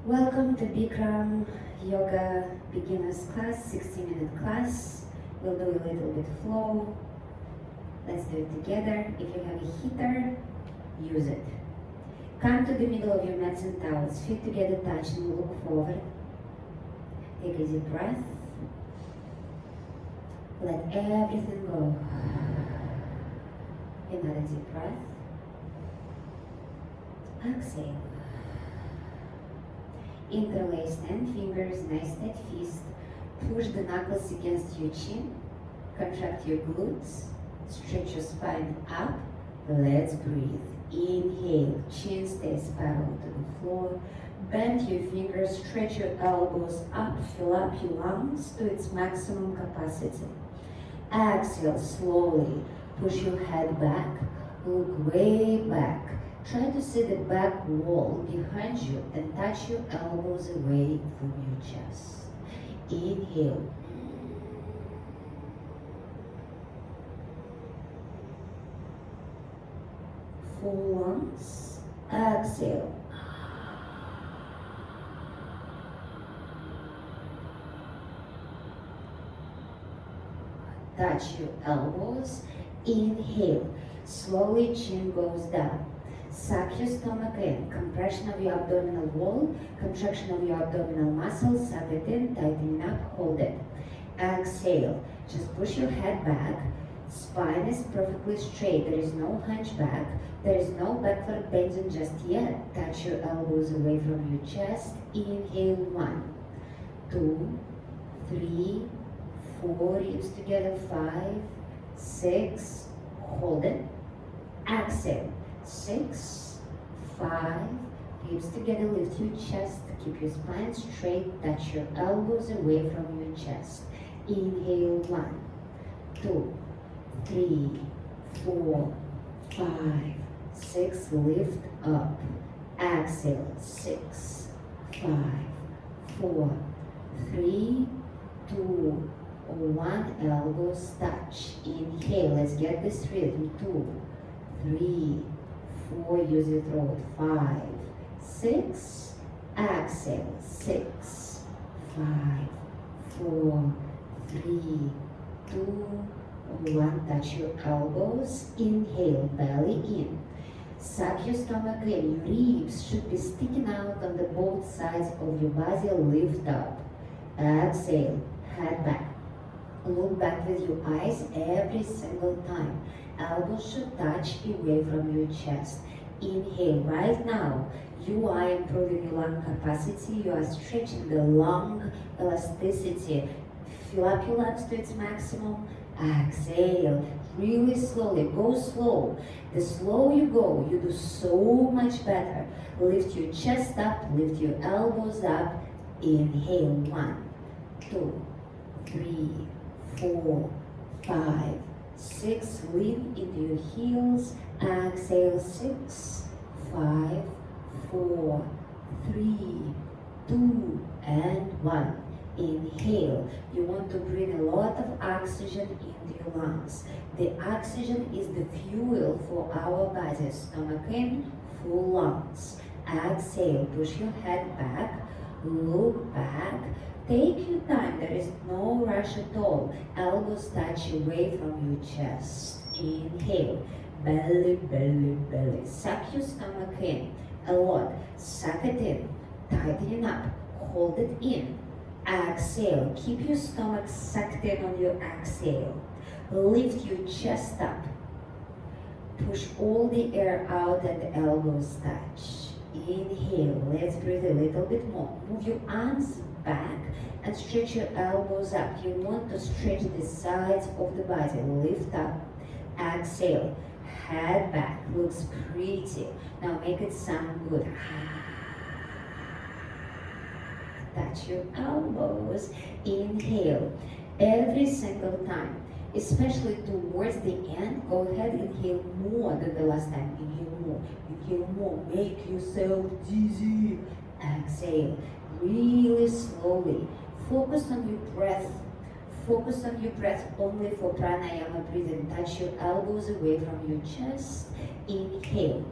Welcome to Bikram Yoga Beginners class, 60-minute class. We'll do a little bit flow. Let's do it together. If you have a heater, use it. Come to the middle of your mats and towels, feet together touch and look forward. Take a deep breath. Let everything go. Another deep breath. Exhale. Interlace 10 fingers, nice tight fist. Push the knuckles against your chin. Contract your glutes. Stretch your spine up. Let's breathe. Inhale, chin stays parallel to the floor. Bend your fingers, stretch your elbows up, fill up your lungs to its maximum capacity. Exhale slowly. Push your head back. Look way back. Try to see the back wall behind you and touch your elbows away from your chest. Inhale. Full lungs. Exhale. Touch your elbows. Inhale. Slowly chin goes down. Suck your stomach in. Compression of your abdominal wall. Contraction of your abdominal muscles. Suck it in. Tighten up. Hold it. Exhale. Just push your head back. Spine is perfectly straight. There is no hunchback. There is no backward bending just yet. Touch your elbows away from your chest. Inhale. 1, 2, 3, 4. Ribs together. 5, 6. Hold it. Exhale. 6, 5. Hips together. Lift your chest. Keep your spine straight. Touch your elbows away from your chest. Inhale. 1, 2, 3, 4, 5, 6. Lift up. Exhale. 6, 5, 4, 3, 2, 1. Elbows touch. Inhale. Let's get this rhythm. 2, 3, 4. Use your throat. 5, 6. Exhale. 6, 5, 4, 3, 2, 1. Touch your elbows. Inhale. Belly in. Suck your stomach in. Your ribs should be sticking out on the both sides of your body. Lift up. Exhale. Head back. Look back with your eyes every single time. Elbows should touch away from your chest. Inhale. Right now, you are improving your lung capacity. You are stretching the lung elasticity. Fill up your lungs to its maximum. Exhale. Really slowly. Go slow. The slower you go, you do so much better. Lift your chest up. Lift your elbows up. Inhale. 1, 2, 3, 4, 5, 6. Lean into your heels. Exhale. 6, 5, 4, 3, 2, and 1. Inhale. You want to bring a lot of oxygen into your lungs. The oxygen is the fuel for our body. Stomach in, full lungs. Exhale. Push your head back. Look back. Take your time. There is no rush at all. Elbows touch away from your chest. Inhale. Belly, belly, belly. Suck your stomach in a lot. Suck it in. Tighten it up. Hold it in. Exhale. Keep your stomach sucked in on your exhale. Lift your chest up. Push all the air out and the elbows touch. Inhale. Let's breathe a little bit more. Move your arms back and stretch your elbows up. You want to stretch the sides of the body. Lift up. Exhale. Head back. Looks pretty. Now make it sound good. Touch your elbows. Inhale. Every single time, especially towards the end, go ahead and inhale more than the last time. Inhale more. Inhale more. Make yourself dizzy. Exhale. Really slowly. Focus on your breath. Focus on your breath only for pranayama breathing. Touch your elbows away from your chest. Inhale.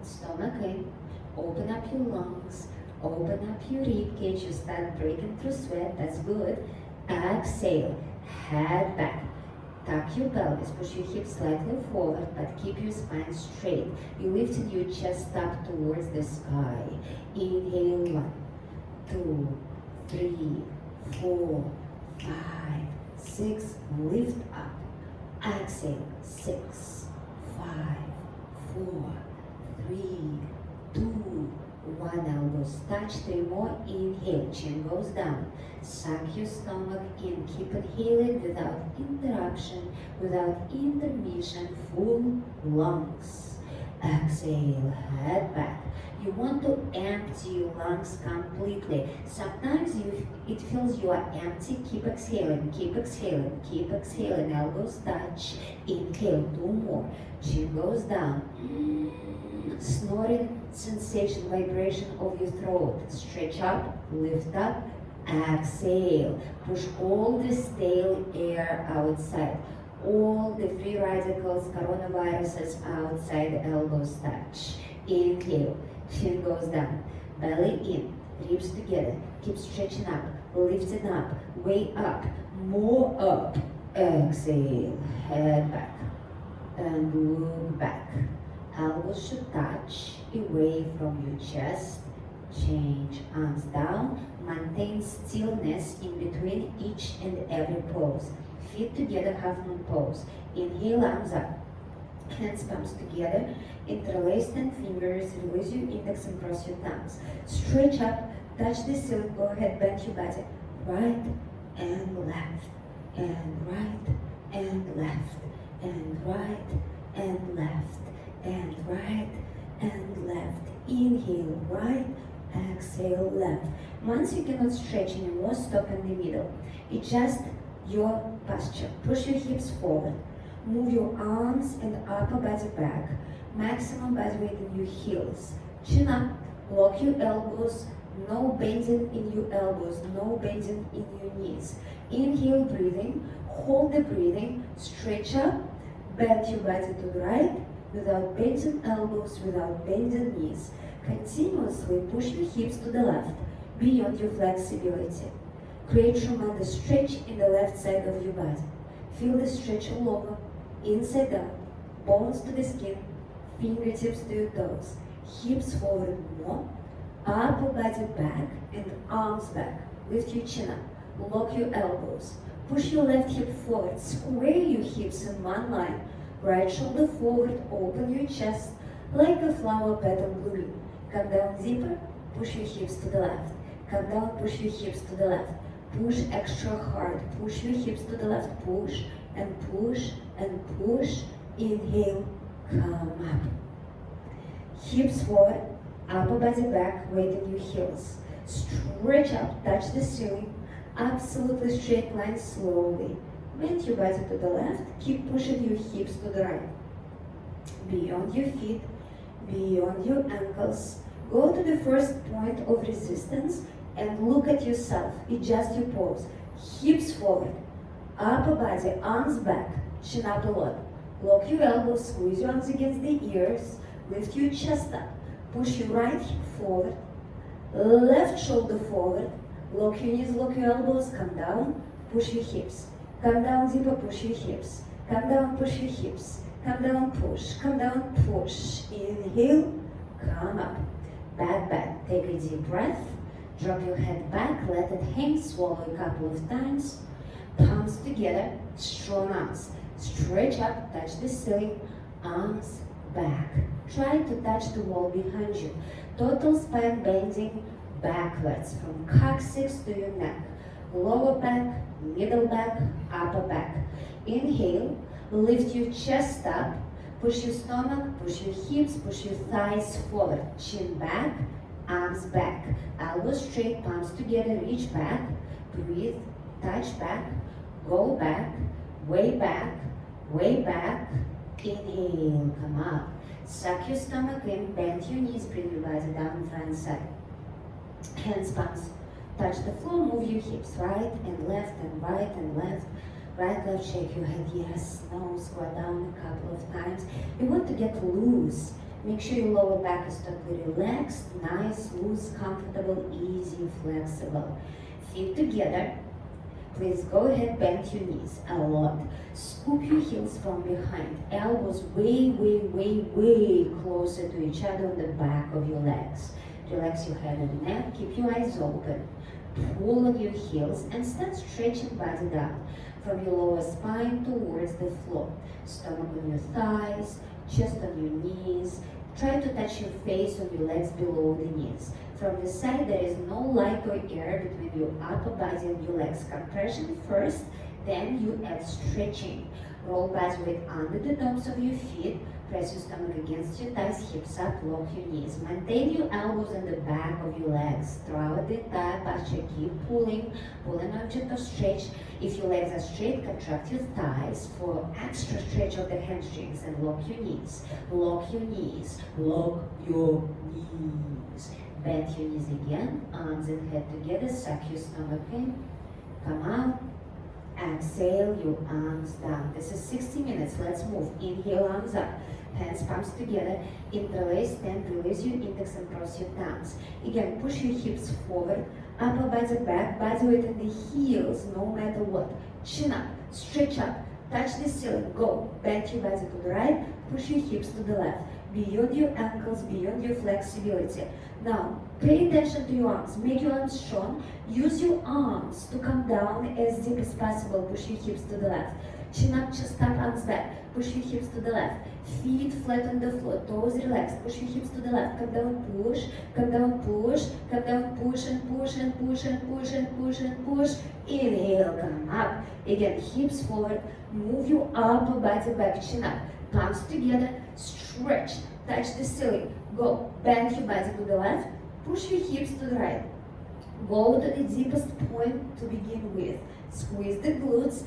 Stomach in. Open up your lungs. Open up your rib cage, you start breathing through sweat, that's good. Exhale, head back. Tuck your pelvis, push your hips slightly forward, but keep your spine straight. You lifted your chest up towards the sky. Inhale, 1, 2, 3, 4, 5, 6. Lift up. Exhale, 6, 5, 4, 3, 2, 1. Elbows touch. 3 more. Inhale, chin goes down. Suck your stomach in. Keep inhaling without interruption, without intermission. Full lungs. Exhale, head back. You want to empty your lungs completely. Sometimes it feels you are empty. Keep exhaling, keep exhaling, keep exhaling. Elbows touch. Inhale, 2 more. Chin goes down. Snoring sensation, vibration of your throat. Stretch up, lift up, exhale. Push all the stale air outside. All the free radicals, coronaviruses outside. Elbows touch. Inhale, chin goes down, belly in, ribs together. Keep stretching up, lifting up, way up, more up. Exhale, head back and look back. Elbows should touch away from your chest. Change arms down. Maintain stillness in between each and every pose. Feet together, half moon pose. Inhale, arms up. Hands palms together. Interlace 10 fingers. Release your index and cross your thumbs. Stretch up. Touch the ceiling. Go ahead, bend your body. Right and left. And right and left. And right and left. And right and left. Inhale, right. Exhale, left. Once you cannot stretch anymore, stop in the middle. It's just your posture. Push your hips forward. Move your arms and upper body back. Maximum body weight in your heels. Chin up. Lock your elbows. No bending in your elbows. No bending in your knees. Inhale, breathing. Hold the breathing. Stretch up. Bend your body to the right. Without bending elbows, without bending knees. Continuously push your hips to the left, beyond your flexibility. Create tremendous stretch in the left side of your body. Feel the stretch all over, inside out, bones to the skin, fingertips to your toes, hips forward more, upper body back and arms back. Lift your chin up, lock your elbows, push your left hip forward, square your hips in one line, right shoulder forward, open your chest like a flower petal blooming. Come down deeper, push your hips to the left. Come down, push your hips to the left. Push extra hard, push your hips to the left. Push and push and push. Inhale, come up. Hips forward, upper body back, weight in your heels. Stretch up, touch the ceiling. Absolutely straight line slowly. Bend your body to the left, keep pushing your hips to the right. Beyond your feet, beyond your ankles. Go to the first point of resistance and look at yourself. Adjust your pose. Hips forward, upper body, arms back, chin up a lot. Lock your elbows, squeeze your arms against the ears, lift your chest up. Push your right hip forward, left shoulder forward. Lock your knees, lock your elbows, come down, push your hips. Come down deeper, push your hips. Come down, push your hips. Come down, push. Come down, push. Inhale, come up. Back bend. Take a deep breath. Drop your head back, let it hang, swallow a couple of times. Palms together, strong arms. Stretch up, touch the ceiling, arms back. Try to touch the wall behind you. Total spine bending backwards from coccyx to your neck. Lower back, middle back, upper back. Inhale, lift your chest up, push your stomach, push your hips, push your thighs forward. Chin back, arms back. Elbows straight, palms together, reach back. Breathe, touch back, go back, way back, way back. Inhale, come up. Suck your stomach in, bend your knees, bring your body down front side. Hands, palms. Touch the floor, move your hips right and left and right and left. Right, left, shake your head, yes, no, squat down a couple of times. You want to get loose Make sure your lower back is totally relaxed, nice, loose, comfortable, easy, flexible. Feet together. Please go ahead, bend your knees a lot. Scoop your heels from behind. Elbows way, way, way, way closer to each other on the back of your legs. Relax your head and neck. Keep your eyes open. Pull on your heels and start stretching body down from your lower spine towards the floor. Stomach on your thighs, chest on your knees. Try to touch your face on your legs below the knees. From the side, there is no light or air between your upper body and your legs. Compression first, then you add stretching. Roll body weight under the tops of your feet. Press your stomach against your thighs, hips up, lock your knees. Maintain your elbows on the back of your legs. Throughout the entire posture, keep pulling object of stretch. If your legs are straight, contract your thighs for extra stretch of the hamstrings and lock your knees. Lock your knees. Lock your knees. Bend your knees again, arms and head together, suck your stomach in. Come out. Exhale your arms down. This is 60 minutes. Let's move. Inhale, arms up. Hands, palms together. Interlace, stand, release your index and cross your thumbs. Again, push your hips forward. Upper body back, body weight in the heels, no matter what. Chin up, stretch up, touch the ceiling, go. Bend your body to the right, push your hips to the left. Beyond your ankles, beyond your flexibility. Now, pay attention to your arms. Make your arms strong. Use your arms to come down as deep as possible. Push your hips to the left. Chin up, chest up, arms back. Push your hips to the left. Feet flat on the floor. Toes relaxed. Push your hips to the left. Come down, push. Come down, push. Come down, push and push and push and push and push and push. Inhale, come up. Again, hips forward. Move your upper body back. Chin up. Palms together. Stretch. Touch the ceiling. Go. Bend your body to the left. Push your hips to the right. Go to the deepest point to begin with. Squeeze the glutes.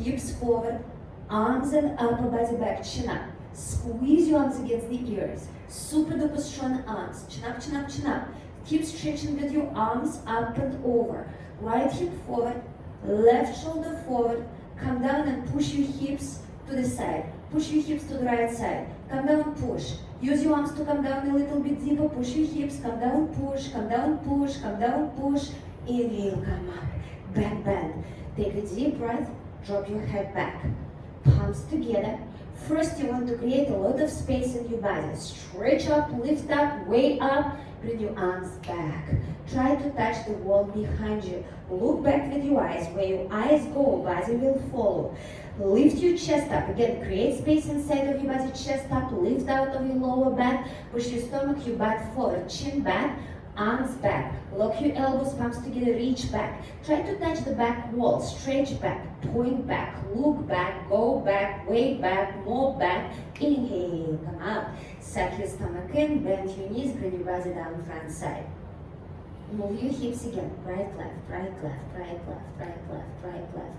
Hips forward. Arms and upper body back. Chin up. Squeeze your arms against the ears. Super duper strong arms. Chin up, chin up, chin up. Keep stretching with your arms up and over. Right hip forward. Left shoulder forward. Come down and push your hips to the side. Push your hips to the right side. Come down, push. Use your arms to come down a little bit deeper. Push your hips. Come down, push. Come down, push. Come down, push. Inhale, come up. Back bend. Take a deep breath. Drop your head back. Palms together. First, you want to create a lot of space in your body. Stretch up, lift up, way up. Bring your arms back. Try to touch the wall behind you. Look back with your eyes. Where your eyes go, body will follow. Lift your chest up. Again, create space inside of your body. Chest up, lift out of your lower back. Push your stomach, your back forward. Chin back, arms back. Lock your elbows, palms together, reach back. Try to touch the back wall. Stretch back, point back, look back, go back, way back, more back. Inhale, come up. Suck your stomach in, bend your knees, bring your body down front side. Move your hips again. Right, left, right, left, right, left, right, left, right, left.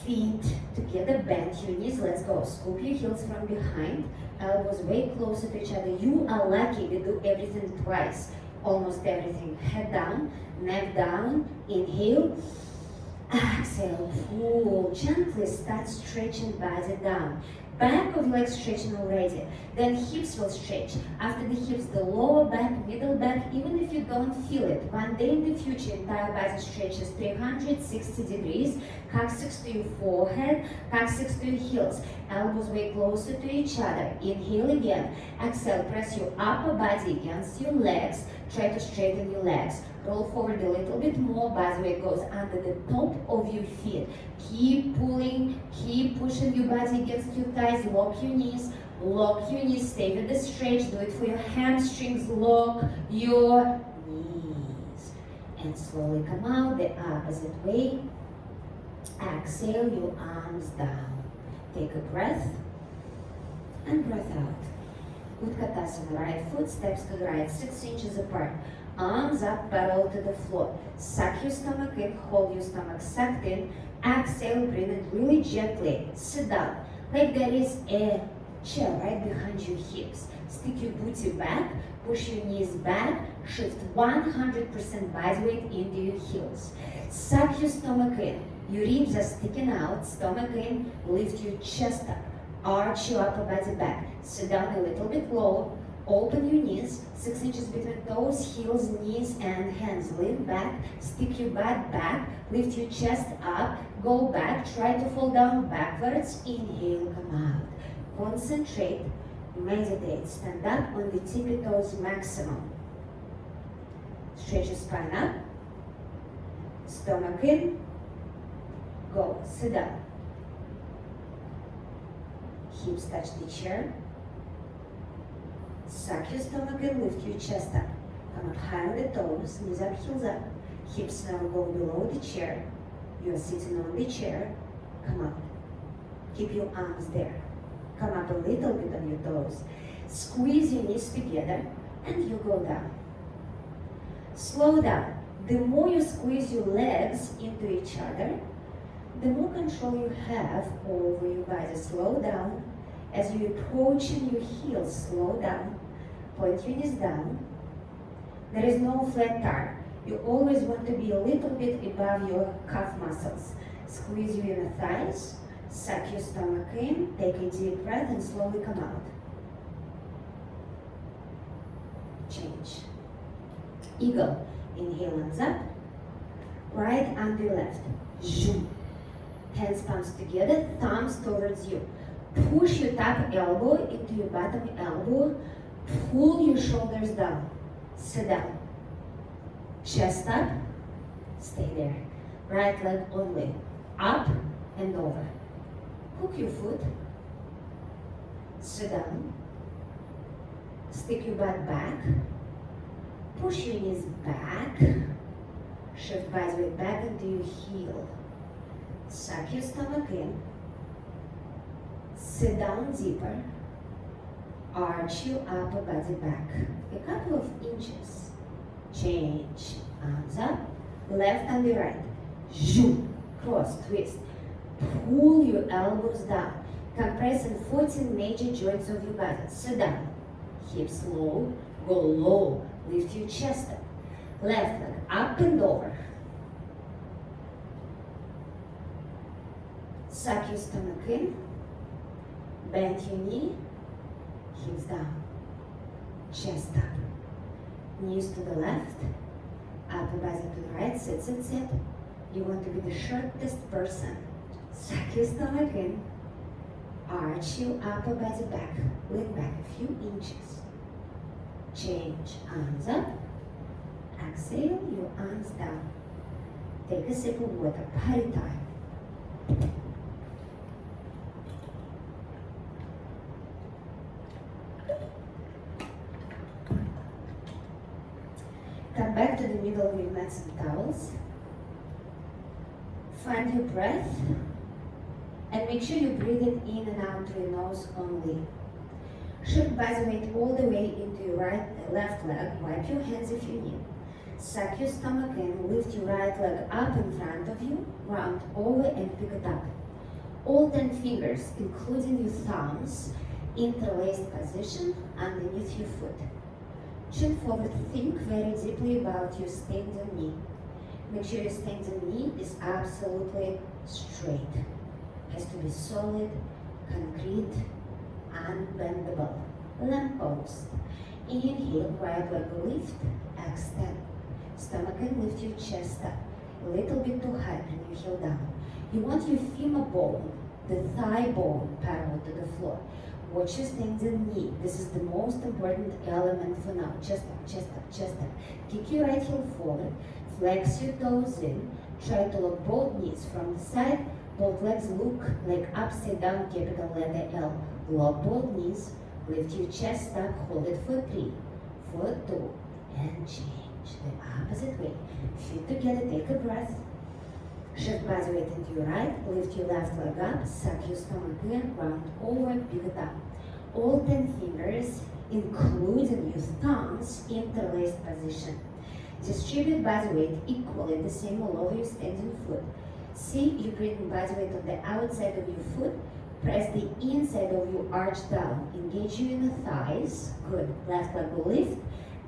Feet together, bend your knees. Let's go. Scoop your heels from behind. Elbows way closer to each other. You are lucky we do everything twice. Almost everything. Head down, neck down. Inhale. Exhale. Pull. Gently start stretching body down. Back of legs stretching already. Then hips will stretch. After the hips, the lower back, middle back, even if you don't feel it. One day in the future, entire body stretches 360 degrees. Coccyx to your forehead, coccyx to your heels. Elbows way closer to each other. Inhale again. Exhale, press your upper body against your legs. Try to straighten your legs. Roll forward a little bit more. Body weight goes under the top of your feet. Keep pulling, keep pushing your body against your thighs. Lock your knees. Lock your knees. Stay with the stretch. Do it for your hamstrings. Lock your knees. And slowly come out the opposite way. Exhale your arms down. Take a breath and breath out. Utkatasana. Right foot steps to the right, 6 inches apart. Arms up, parallel to the floor. Suck your stomach in, hold your stomach sucked in. Exhale, breathe it really gently. Sit down. Like there is a chair right behind your hips. Stick your booty back, push your knees back, shift 100% body weight into your heels. Suck your stomach in. Your ribs are sticking out, stomach in, lift your chest up. Arch your upper body back. Sit down a little bit low. Open your knees, 6 inches between toes, heels, knees, and hands. Lean back, stick your butt back, lift your chest up, go back, try to fall down backwards. Inhale, come out. Concentrate, meditate, stand up on the tippy toes maximum. Stretch your spine up, stomach in, go, sit down. Hips touch the chair. Suck your stomach in, lift your chest up. Come up high on the toes, knees up, heels up. Hips now go below the chair. You are sitting on the chair. Come up. Keep your arms there. Come up a little bit on your toes. Squeeze your knees together and you go down. Slow down. The more you squeeze your legs into each other, the more control you have over your body. Slow down. As you approach your heels, slow down. Point your knees down. There is no flat tire. You always want to be a little bit above your calf muscles. Squeeze your inner thighs. Suck your stomach in. Take a deep breath and slowly come out. Change. Eagle. Inhale, hands up. Right under left. Zoom. Hands palms together, thumbs towards you. Push your top elbow into your bottom elbow. Pull your shoulders down. Sit down. Chest up. Stay there. Right leg only. Up and over. Hook your foot. Sit down. Stick your butt back. Push your knees back. Shift body weight back into your heel. Suck your stomach in. Sit down deeper. Arch your upper body back a couple of inches. Change. Arms up. Left and the right. Zoom. Cross. Twist. Pull your elbows down. Compressing 14 major joints of your body. Sit down. Hips low. Go low. Lift your chest up. Left leg up and over. Suck your stomach in. Bend your knee. Hips down. Chest up. Knees to the left. Upper body to the right. Sit, sit, sit. You want to be the shortest person. Suck your stomach in. Arch your upper body back. Lean back a few inches. Change. Arms up. Exhale your arms down. Take a sip of water. Party time. Come back to the middle of your mats and towels. Find your breath and make sure you breathe it in and out through your nose only. Shift body weight all the way into your left leg. Wipe your hands if you need. Suck your stomach in. Lift your right leg up in front of you. Round over and pick it up. All 10 fingers, including your thumbs, interlaced position underneath your foot. Chin forward. Think very deeply about your standing knee. Make sure your standing knee is absolutely straight. Has to be solid, concrete, unbendable. Lamp post. Inhale, right leg lift, extend. Stomach and lift your chest up. A little bit too high, bring your heel down. You want your femur bone, the thigh bone, parallel to the floor. Watch your standing knee. This is the most important element for now. Chest up, chest up, chest up. Kick your right heel forward. Flex your toes in. Try to lock both knees from the side. Both legs look like upside down capital letter L. Lock both knees. Lift your chest up. Hold it for 3, for 2, and change the opposite way. Feet together. Take a breath. Shift body weight into your right. Lift your left leg up. Suck your stomach in. Round over. Pick it up. All 10 fingers, including your thumbs, interlaced position. Distribute body weight equally the same all over your standing foot. See you bring body weight on the outside of your foot. Press the inside of your arch down. Engage your inner thighs. Good. Left leg will lift.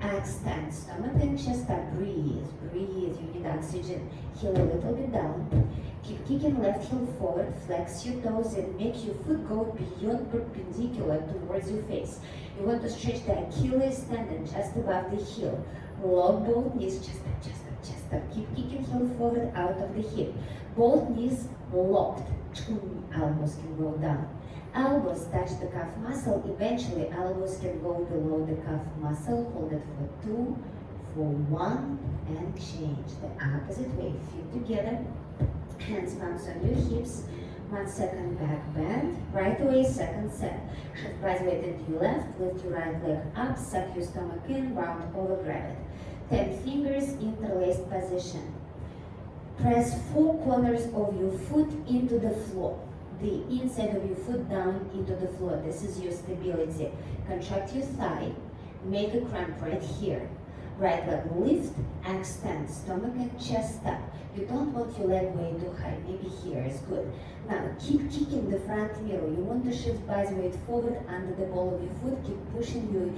Extend stomach and chest up. Breathe, breathe. You need oxygen. Heel a little bit down. Keep kicking left heel forward. Flex your toes and make your foot go beyond perpendicular towards your face. You want to stretch the Achilles tendon just above the heel. Lock both knees, chest up, chest up, chest up. Keep kicking heel forward out of the hip. Both knees locked. Elbows can go down. Elbows touch the calf muscle. Eventually, elbows can go below the calf muscle. Hold it for 2, for 1, and change. The opposite way. Feet together. Hands palms on your hips. 1 second back bend. Right away, second set. Shift body weight into your left. Lift your right leg up. Suck your stomach in. Round over, grab it. 10 fingers, interlaced position. Press 4 corners of your foot into the floor. The inside of your foot down into the floor. This is your stability. Contract your thigh. Make a cramp right here. Right leg lift, extend, stomach and chest up. You don't want your leg way too high. Maybe here is good. Now keep kicking the front mirror. You want to shift body weight forward under the ball of your foot. Keep pushing your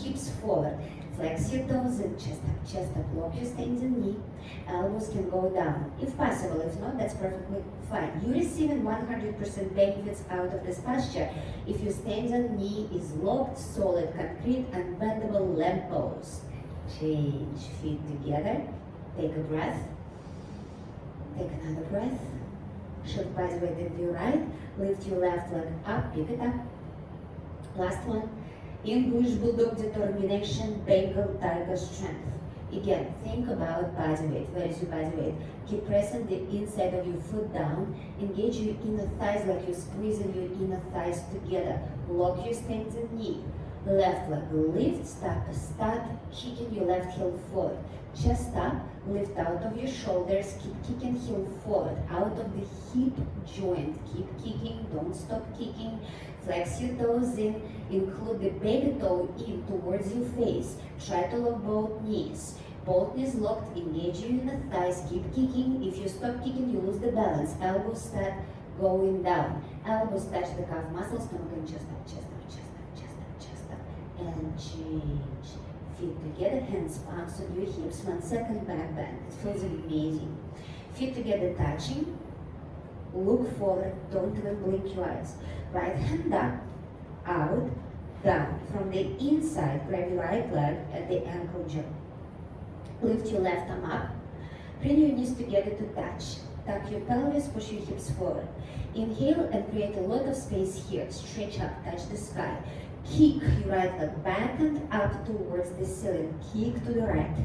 hips forward. Flex your toes and chest up, chest up. Lock your standing knee. Elbows can go down. If possible, if not, that's perfectly fine. You're receiving 100% benefits out of this posture if your standing knee is locked, solid, concrete, unbendable lamp pose. Change feet together. Take a breath. Take another breath. Shift body weight into your right. Lift your left leg up. Pick it up. Last one. English Bulldog determination, Bengal Tiger strength. Again, think about body weight. Where is your body weight? Keep pressing the inside of your foot down. Engage your inner thighs like you're squeezing your inner thighs together. Lock your standing knee. Left leg lift, start kicking your left heel forward. Chest up, lift out of your shoulders, keep kicking heel forward, out of the hip joint. Keep kicking, don't stop kicking. Flex your toes in, include the baby toe in towards your face. Try to lock both knees. Both knees locked, engage your inner thighs, keep kicking. If you stop kicking, you lose the balance. Elbows start going down. Elbows touch the calf muscles, stomach and chest up, chest up, chest up, chest up, chest up. And change. Feet together, hands palms on your hips. 1 second back bend. It feels amazing. Feet together touching. Look forward, don't even blink your eyes. Right hand up, out, down. From the inside, grab your right leg at the ankle joint. Lift your left arm up. Bring your knees together to touch. Tuck your pelvis, push your hips forward. Inhale and create a lot of space here. Stretch up, touch the sky. Kick your right leg back and up towards the ceiling. Kick to the right.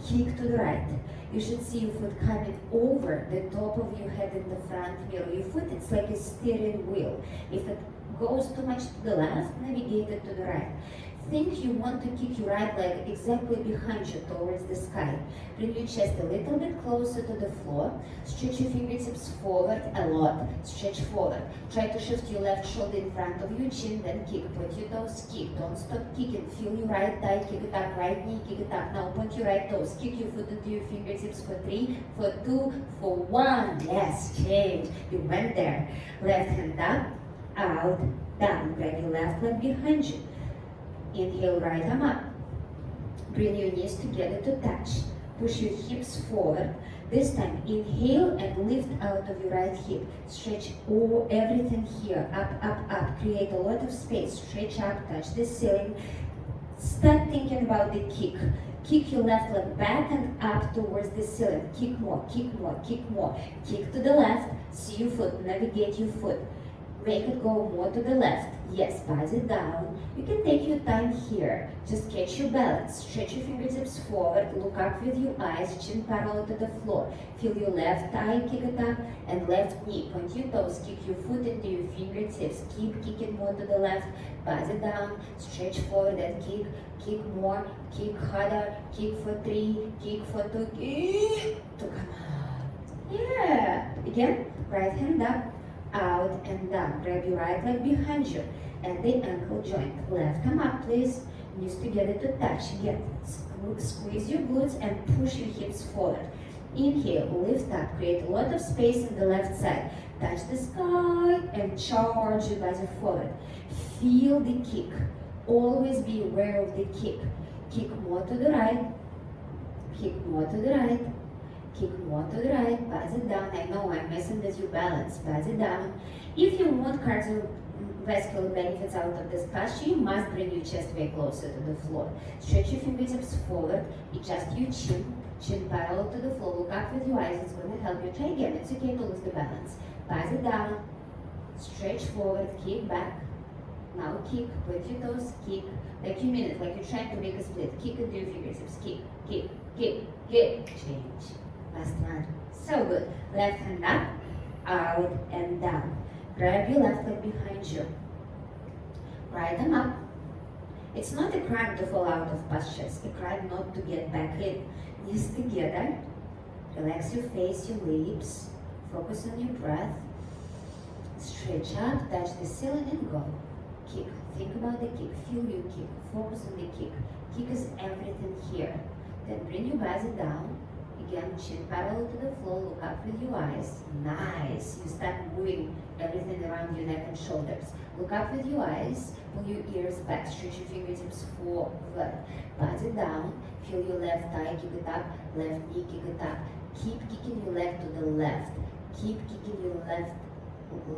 Kick to the right. You should see your foot coming over the top of your head in the front mirror. Your foot, it's like a steering wheel. If it goes too much to the left, navigate it to the right. Think you want to kick your right leg exactly behind you towards the sky. Bring your chest a little bit closer to the floor. Stretch your fingertips forward a lot. Stretch forward. Try to shift your left shoulder in front of your chin, then kick. Point your toes, kick. Don't stop kicking. Feel your right thigh, kick it up. Right knee, kick it up. Now point your right toes. Kick your foot into your fingertips for 3, for 2, for 1. Yes, change. You went there. Left hand up, out, down. Grab your left leg behind you. Inhale, right arm up. Bring your knees together to touch. Push your hips forward. This time, inhale and lift out of your right hip. Stretch everything here. Up, up, up. Create a lot of space. Stretch up, touch the ceiling. Start thinking about the kick. Kick your left leg back and up towards the ceiling. Kick more, kick more, kick more. Kick to the left. See your foot. Navigate your foot. Make it go more to the left. Yes, pass it down. You can take your time here. Just catch your balance. Stretch your fingertips forward. Look up with your eyes. Chin parallel to the floor. Feel your left thigh, kick it up, and left knee. Point your toes. Kick your foot into your fingertips. Keep kicking more to the left. Pass it down. Stretch forward and kick. Kick more. Kick harder. Kick for 3. Kick for 2. Kick to come out. Yeah. Again. Right hand up, out and down. Grab your right leg behind you and the ankle joint. Left arm up, please. Knees together to touch. Again, squeeze your glutes and push your hips forward. Inhale, lift up. Create a lot of space on the left side. Touch the sky and charge your body forward. Feel the kick. Always be aware of the kick. kick more to the right, kick more to the right, kick more to the right, pass it down. I know I'm messing with your balance, pass it down. If you want cardiovascular benefits out of this posture, you must bring your chest way closer to the floor. Stretch your fingertips forward, adjust your chin parallel to the floor, look up with your eyes, it's going to help you. Try again, it's okay to lose the balance. Pass it down, stretch forward, kick back. Now kick, point your toes, kick, like you mean it, like you're trying to make a split. Kick into your fingertips, kick, change. Last one. So good. Left hand up, out and down. Grab your left leg behind you. Right arm up. It's not a crime to fall out of postures, a crime not to get back in. Knees together. Relax your face, your lips. Focus on your breath. Stretch up, touch the ceiling and go. Kick. Think about the kick. Feel your kick. Focus on the kick. Kick is everything here. Then bring your body down. Again, chin parallel to the floor. Look up with your eyes. Nice. You start moving everything around your neck and shoulders. Look up with your eyes. Pull your ears back. Stretch your fingertips forward. Body down. Feel your left thigh. Kick it up. Left knee. Kick it up. Keep kicking your leg to the left. Keep kicking your left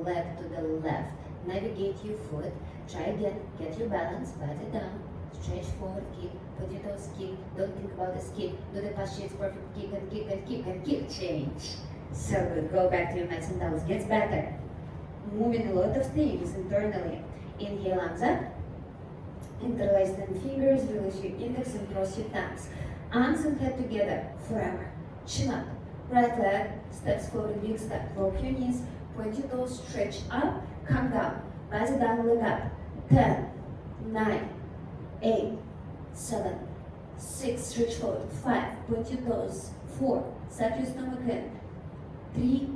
leg to the left. Navigate your foot. Try again. Get your balance. Body down. Stretch forward. Kick. Put your toes. Kick. Don't think about the kick. Do the posture. It's perfect. Kick and kick and kick and kick. Change. So good. Go back to your mats and towels. Gets better. Moving a lot of things internally. Inhale, arms up. Interlace 10 fingers. Release your index and cross your thumbs. Arms and head together. Forever. Chin up. Right leg. Steps forward. Big step. Lock your knees. Point your toes. Stretch up. Come down. Body down. Leg up. 10, 9, 8, 7, 6. Stretch forward. 5. Point your toes. 4. Suck your stomach in. 3,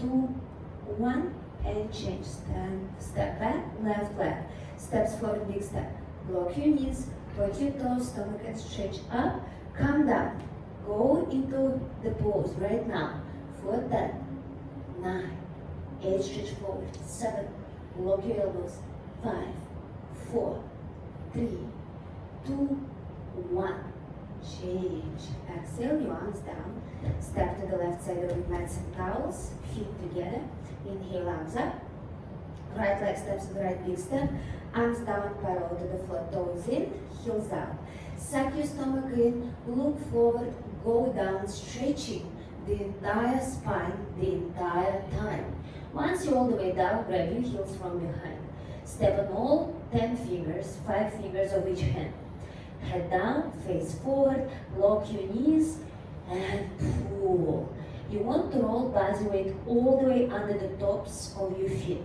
2, 1. And change. Stand. Step back. Left leg. Steps forward. Big step. Lock your knees. Point your toes. Stomach and stretch up. Come down. Go into the pose right now. For 10, 9, 8. Stretch forward. 7. Lock your elbows. 5, 4, 3, 2, 1. Change. Exhale, your arms down. Step to the left side of your mats and towels. Feet together. Inhale, arms up. Right leg steps to the right, big step. Arms down, parallel to the floor. Toes in, heels down. Suck your stomach in. Look forward. Go down, stretching the entire spine the entire time. Once you're all the way down, grab your heels from behind. Step on all 10 fingers, 5 fingers of each hand. Head down, face forward, lock your knees, and pull. You want to roll body weight all the way under the tops of your feet.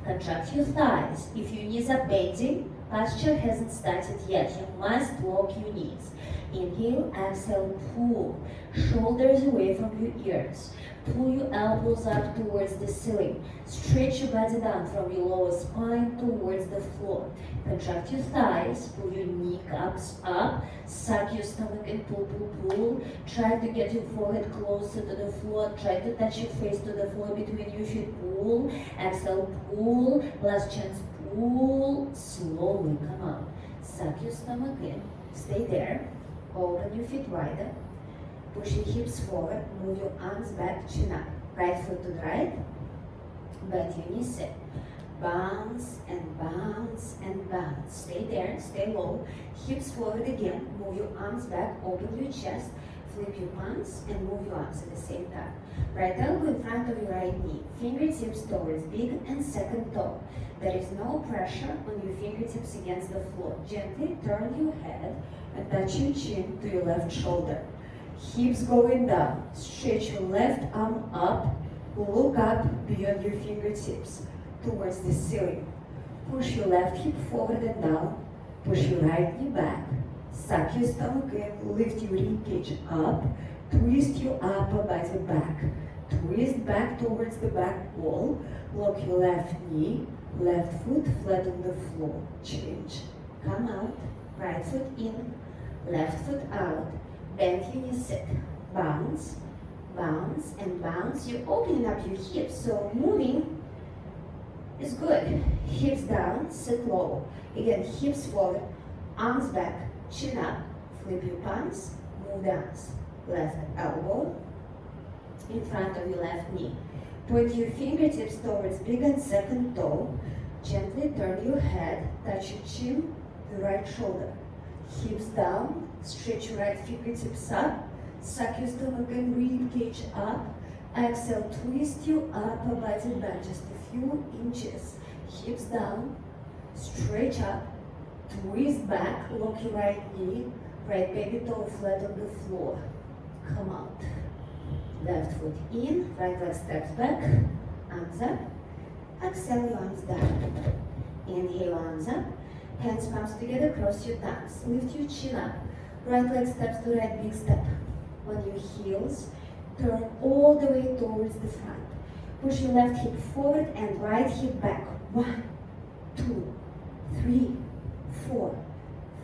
Contract your thighs. If your knees are bending, posture hasn't started yet. You must lock your knees. Inhale, exhale, pull. Shoulders away from your ears. Pull your elbows up towards the ceiling. Stretch your body down from your lower spine towards the floor. Contract your thighs. Pull your kneecaps up. Suck your stomach and pull, pull, pull. Try to get your forehead closer to the floor. Try to touch your face to the floor between your feet. Pull. Exhale, pull. Last chance, pull. Slowly come out. Suck your stomach in. Stay there. Open your feet wider. Push your hips forward. Move your arms back, chin up. Right foot to the right. Bend your knees, sit. Bounce and bounce and bounce. Stay there, stay low. Hips forward again. Move your arms back, open your chest. Flip your palms and move your arms at the same time. Right elbow in front of your right knee. Fingertips towards big and second toe. There is no pressure on your fingertips against the floor. Gently turn your head and touch your chin to your left shoulder. Hips going down. Stretch your left arm up. Look up beyond your fingertips towards the ceiling. Push your left hip forward and down. Push your right knee back. Suck your stomach in. Lift your ribcage up. Twist your upper body back. Twist back towards the back wall. Lock your left knee. Left foot flat on the floor. Change. Come out. Right foot in. Left foot out. Bend your knees, sit. Bounce, bounce, and bounce. You're opening up your hips, so moving is good. Hips down, sit low. Again, hips forward, arms back, chin up. Flip your palms, move the arms. Left elbow in front of your left knee. Point your fingertips towards big and second toe. Gently turn your head, touch your chin, the right shoulder. Hips down, stretch your right fingertips up, suck your stomach and rib cage up. Exhale, twist your upper body back just a few inches. Hips down, stretch up, twist back, lock your right knee, right baby toe flat on the floor. Come out. Left foot in, right leg steps back, arms up. Exhale, your arms down. Inhale, arms up. Hands palms together, cross your thumbs. Lift your chin up. Right leg steps to right, big step. On your heels, turn all the way towards the front. Push your left hip forward and right hip back. 1, 2, 3, 4,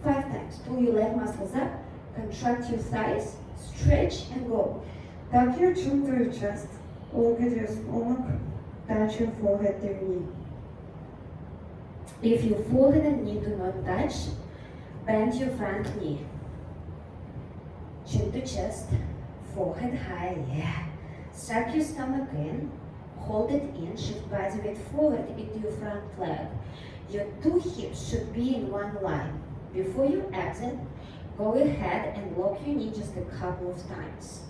5 times. Pull your leg muscles up. Contract your thighs. Stretch and go. Tuck your chin to your chest. Look at your stomach. Touch your forehead to your knee. If your forehead and knee do not touch, bend your front knee. Chin to chest, forehead high, yeah. Suck your stomach in, hold it in, shift body weight forward into your front leg. Your two hips should be in one line. Before you exit, go ahead and lock your knee just a couple of times.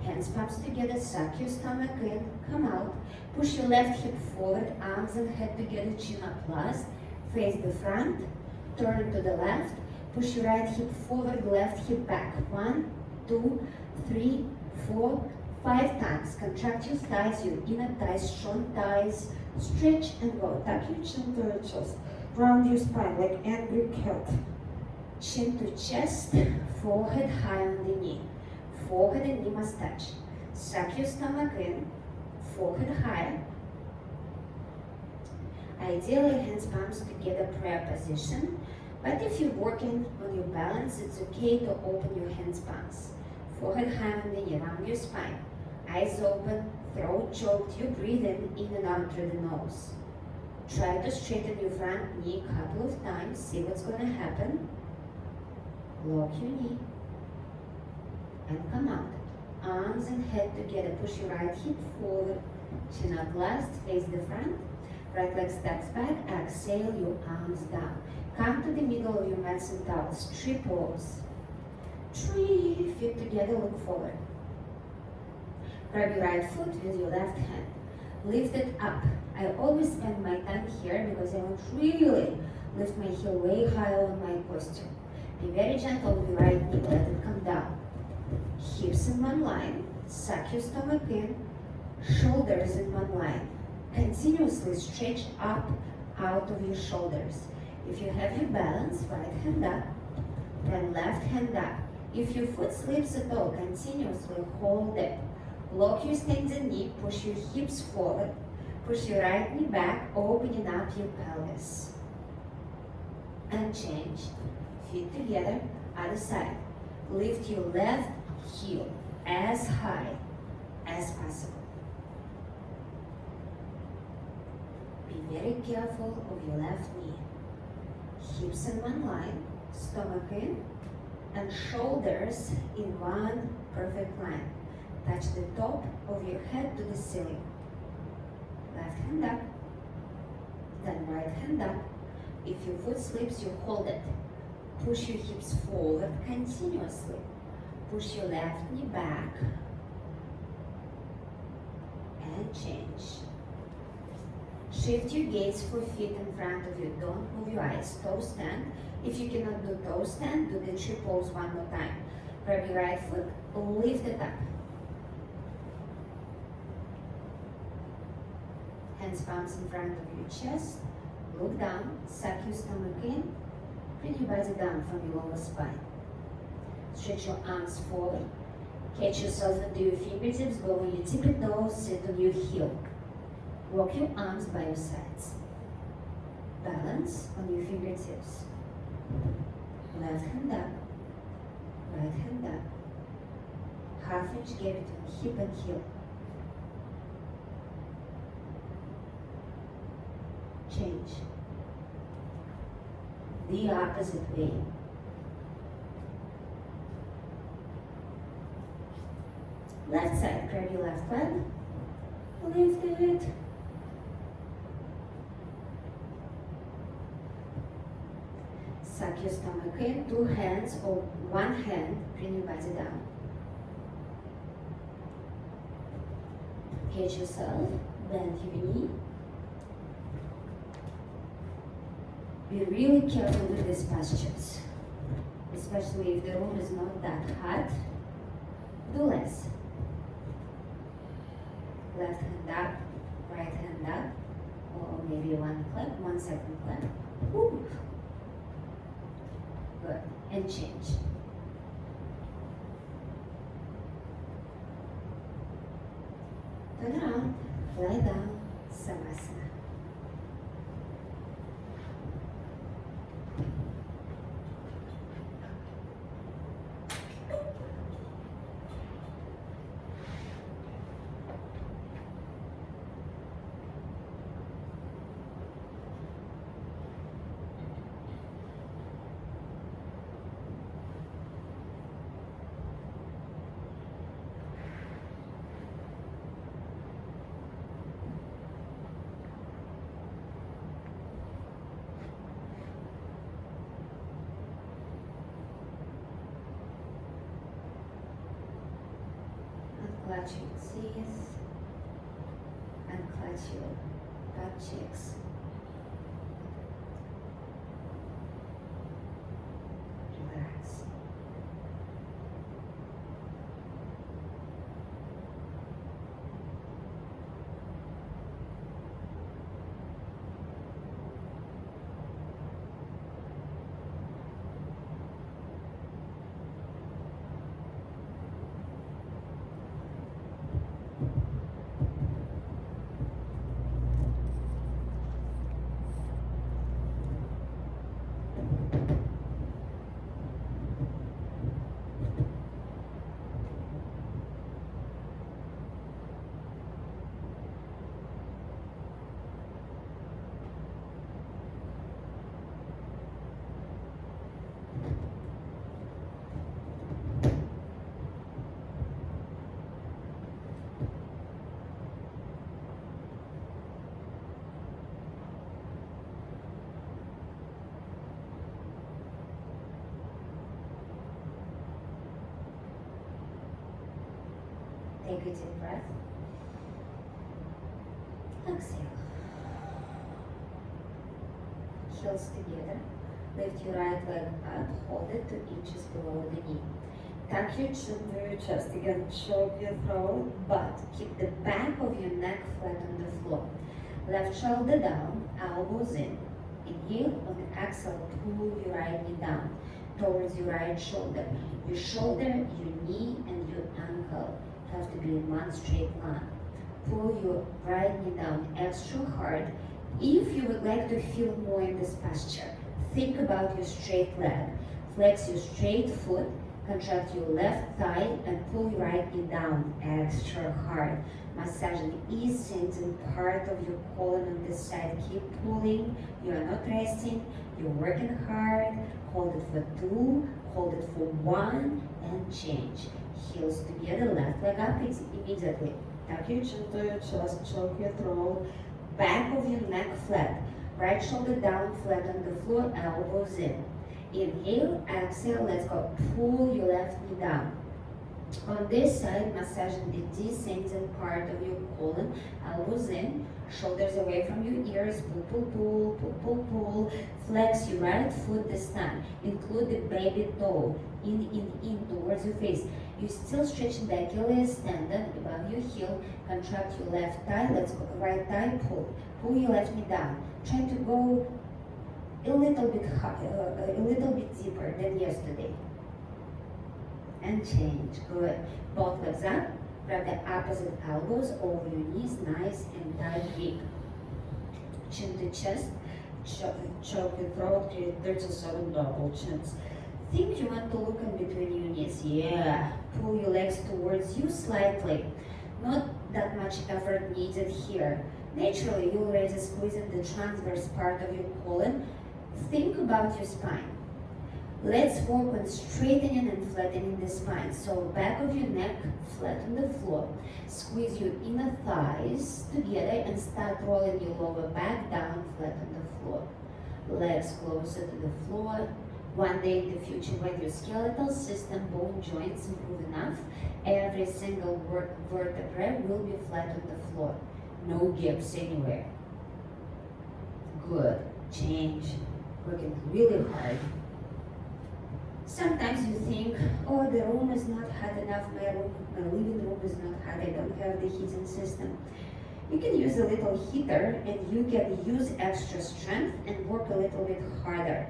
Hands palms together, suck your stomach in, come out. Push your left hip forward, arms and head together, chin up last. Face the front, turn to the left. Push your right hip forward, left hip back. 1, 2, 3, 4, 5 times. Contract your thighs, your inner thighs, strong thighs. Stretch and go. Tuck your chin to your chest. Round your spine like angry cat. Chin to chest, forehead high on the knee. Forehead and knee must touch. Suck your stomach in, forehead high. Ideally, hands palms together, prayer position. But if you're working on your balance, it's okay to open your hands palms. Forehead high on the knee, round your spine. Eyes open, throat choked. You breathe in and out through the nose. Try to straighten your front knee a couple of times. See what's going to happen. Lock your knee and come out. Arms and head together. Push your right hip forward. Chin up last. Face the front. Right leg steps back. Exhale your arms down. Come to the middle of your mats and towels. Tree pose. Tree. Feet together. Look forward. Grab your right foot with your left hand. Lift it up. I always spend my time here because I want to really lift my heel way higher on my posture. Be very gentle with your right knee. Let it come down. Hips in one line. Suck your stomach in. Shoulders in one line. Continuously stretch up out of your shoulders. If you have your balance, right hand up, then left hand up. If your foot slips at all, continuously hold it. Lock your standing knee, push your hips forward, push your right knee back, opening up your pelvis. And change. Feet together, other side. Lift your left heel as high as possible. Be very careful of your left knee. Hips in one line, stomach in, and shoulders in one perfect line. Touch the top of your head to the ceiling. Left hand up, then right hand up. If your foot slips, you hold it. Push your hips forward continuously. Push your left knee back and change. Shift your gaze for feet in front of you. Don't move your eyes. Toe stand. If you cannot do toe stand, do the tree pose one more time. Grab your right foot, lift it up. Hands palms in front of your chest. Look down, suck your stomach in. Bring your body down from your lower spine. Stretch your arms forward. Catch yourself into your fingertips. Go on your tippy toes. Sit on your heel. Walk your arms by your sides. Balance on your fingertips. Left hand up. Right hand up. Half-inch gap between hip and heel. Change. The opposite way. Left side, grab your left leg, lift it. Suck your stomach in, 2 hands or 1 hand, bring your body down. Catch yourself, bend your knee. Be really careful with these postures, especially if the room is not that hot. Do less. Left hand up, right hand up, or maybe 1 clap, 1 second clap. Woo. Good, and change. Turn around, lie down, Savasana. Clutch your teeth and clutch your butt cheeks. Relax. Take a deep breath. Exhale. Heels together. Lift your right leg up. Hold it 2 inches below the knee. Tuck your chin to your chest. Again, choke your throat, but keep the back of your neck flat on the floor. Left shoulder down, elbows in. Inhale. On the exhale, pull your right knee down towards your right shoulder. Your shoulder, your knee, and your ankle have to be in one straight line. Pull your right knee down extra hard. If you would like to feel more in this posture, think about your straight leg. Flex your straight foot, contract your left thigh, and pull your right knee down extra hard. Massaging each center part of your colon on this side. Keep pulling. You are not resting. You're working hard. Hold it for 2, hold it for 1, and change. Heels together, left leg up immediately. Tuck your chin to your chest, choke your throat, back of your neck flat. Right shoulder down, flat on the floor, elbows in. Inhale, exhale, let's go. Pull your left knee down. On this side, massaging the descending part of your colon, elbows in, shoulders away from your ears, pull, pull, pull, pull, pull, pull. Flex your right foot this time. Include the baby toe, in, towards your face. You're still stretching the Achilles tendon above your heel. Contract your left thigh. Let's go. Right thigh, pull. Pull your left knee down. Try to go a little bit higher, a little bit deeper than yesterday. And change. Good. Both legs up. Grab the opposite elbows over your knees. Nice and tight grip. Chin to chest. Choke your throat. Create 37 double chins. Think you want to look in between your knees. Yeah. Pull your legs towards you slightly. Not that much effort needed here. Naturally, you're already squeezing the transverse part of your colon. Think about your spine. Let's work on straightening and flattening the spine. So back of your neck flat on the floor. Squeeze your inner thighs together and start rolling your lower back down flat on the floor. Legs closer to the floor. One day in the future, when your skeletal system, bone joints improve enough, every single vertebra will be flat on the floor. No gaps anywhere. Good. Change. Working really hard. Sometimes you think, oh, the room is not hot enough, my living room is not hot, I don't have the heating system. You can use a little heater and you can use extra strength and work a little bit harder.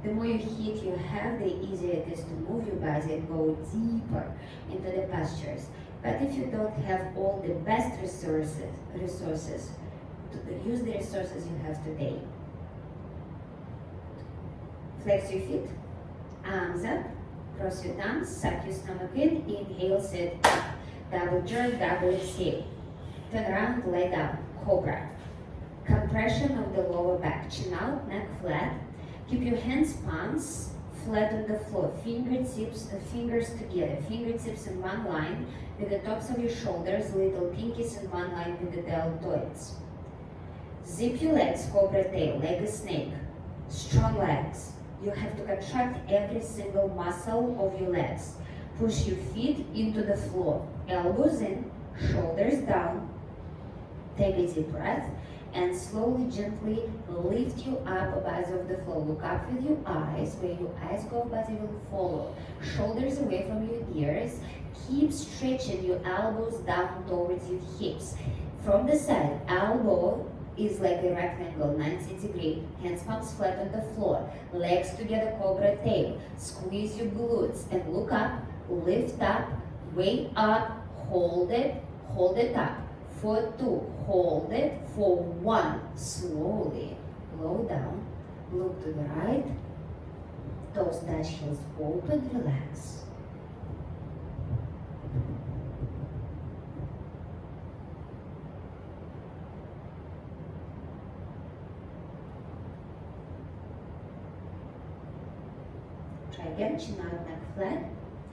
The more you heat you have, the easier it is to move your body and go deeper into the postures. But if you don't have all the best resources, use the resources you have today. Flex your feet, arms up, cross your thumbs, suck your stomach in, inhale, sit up. Double jerk, double exhale. Turn around, lay down, cobra. Compression of the lower back, chin out, neck flat. Keep your hands, palms flat on the floor, fingertips, fingers together, fingertips in one line with the tops of your shoulders, little pinkies in one line with the deltoids. Zip your legs, cobra tail, like a snake. Strong legs. You have to contract every single muscle of your legs. Push your feet into the floor, elbows in, shoulders down. Take a deep breath and slowly, gently lift you up above of the floor. Look up with your eyes. Where your eyes go, body will follow. Shoulders away from your ears. Keep stretching your elbows down towards your hips. From the side, elbow is like a rectangle, 90 degree. Hands palms flat on the floor. Legs together, cobra tail. Squeeze your glutes and look up, lift up, way up, hold it up. For 2, hold it. For 1, slowly, low down, look to the right, toes touch heels, open, relax. Try again, chin out, neck flat,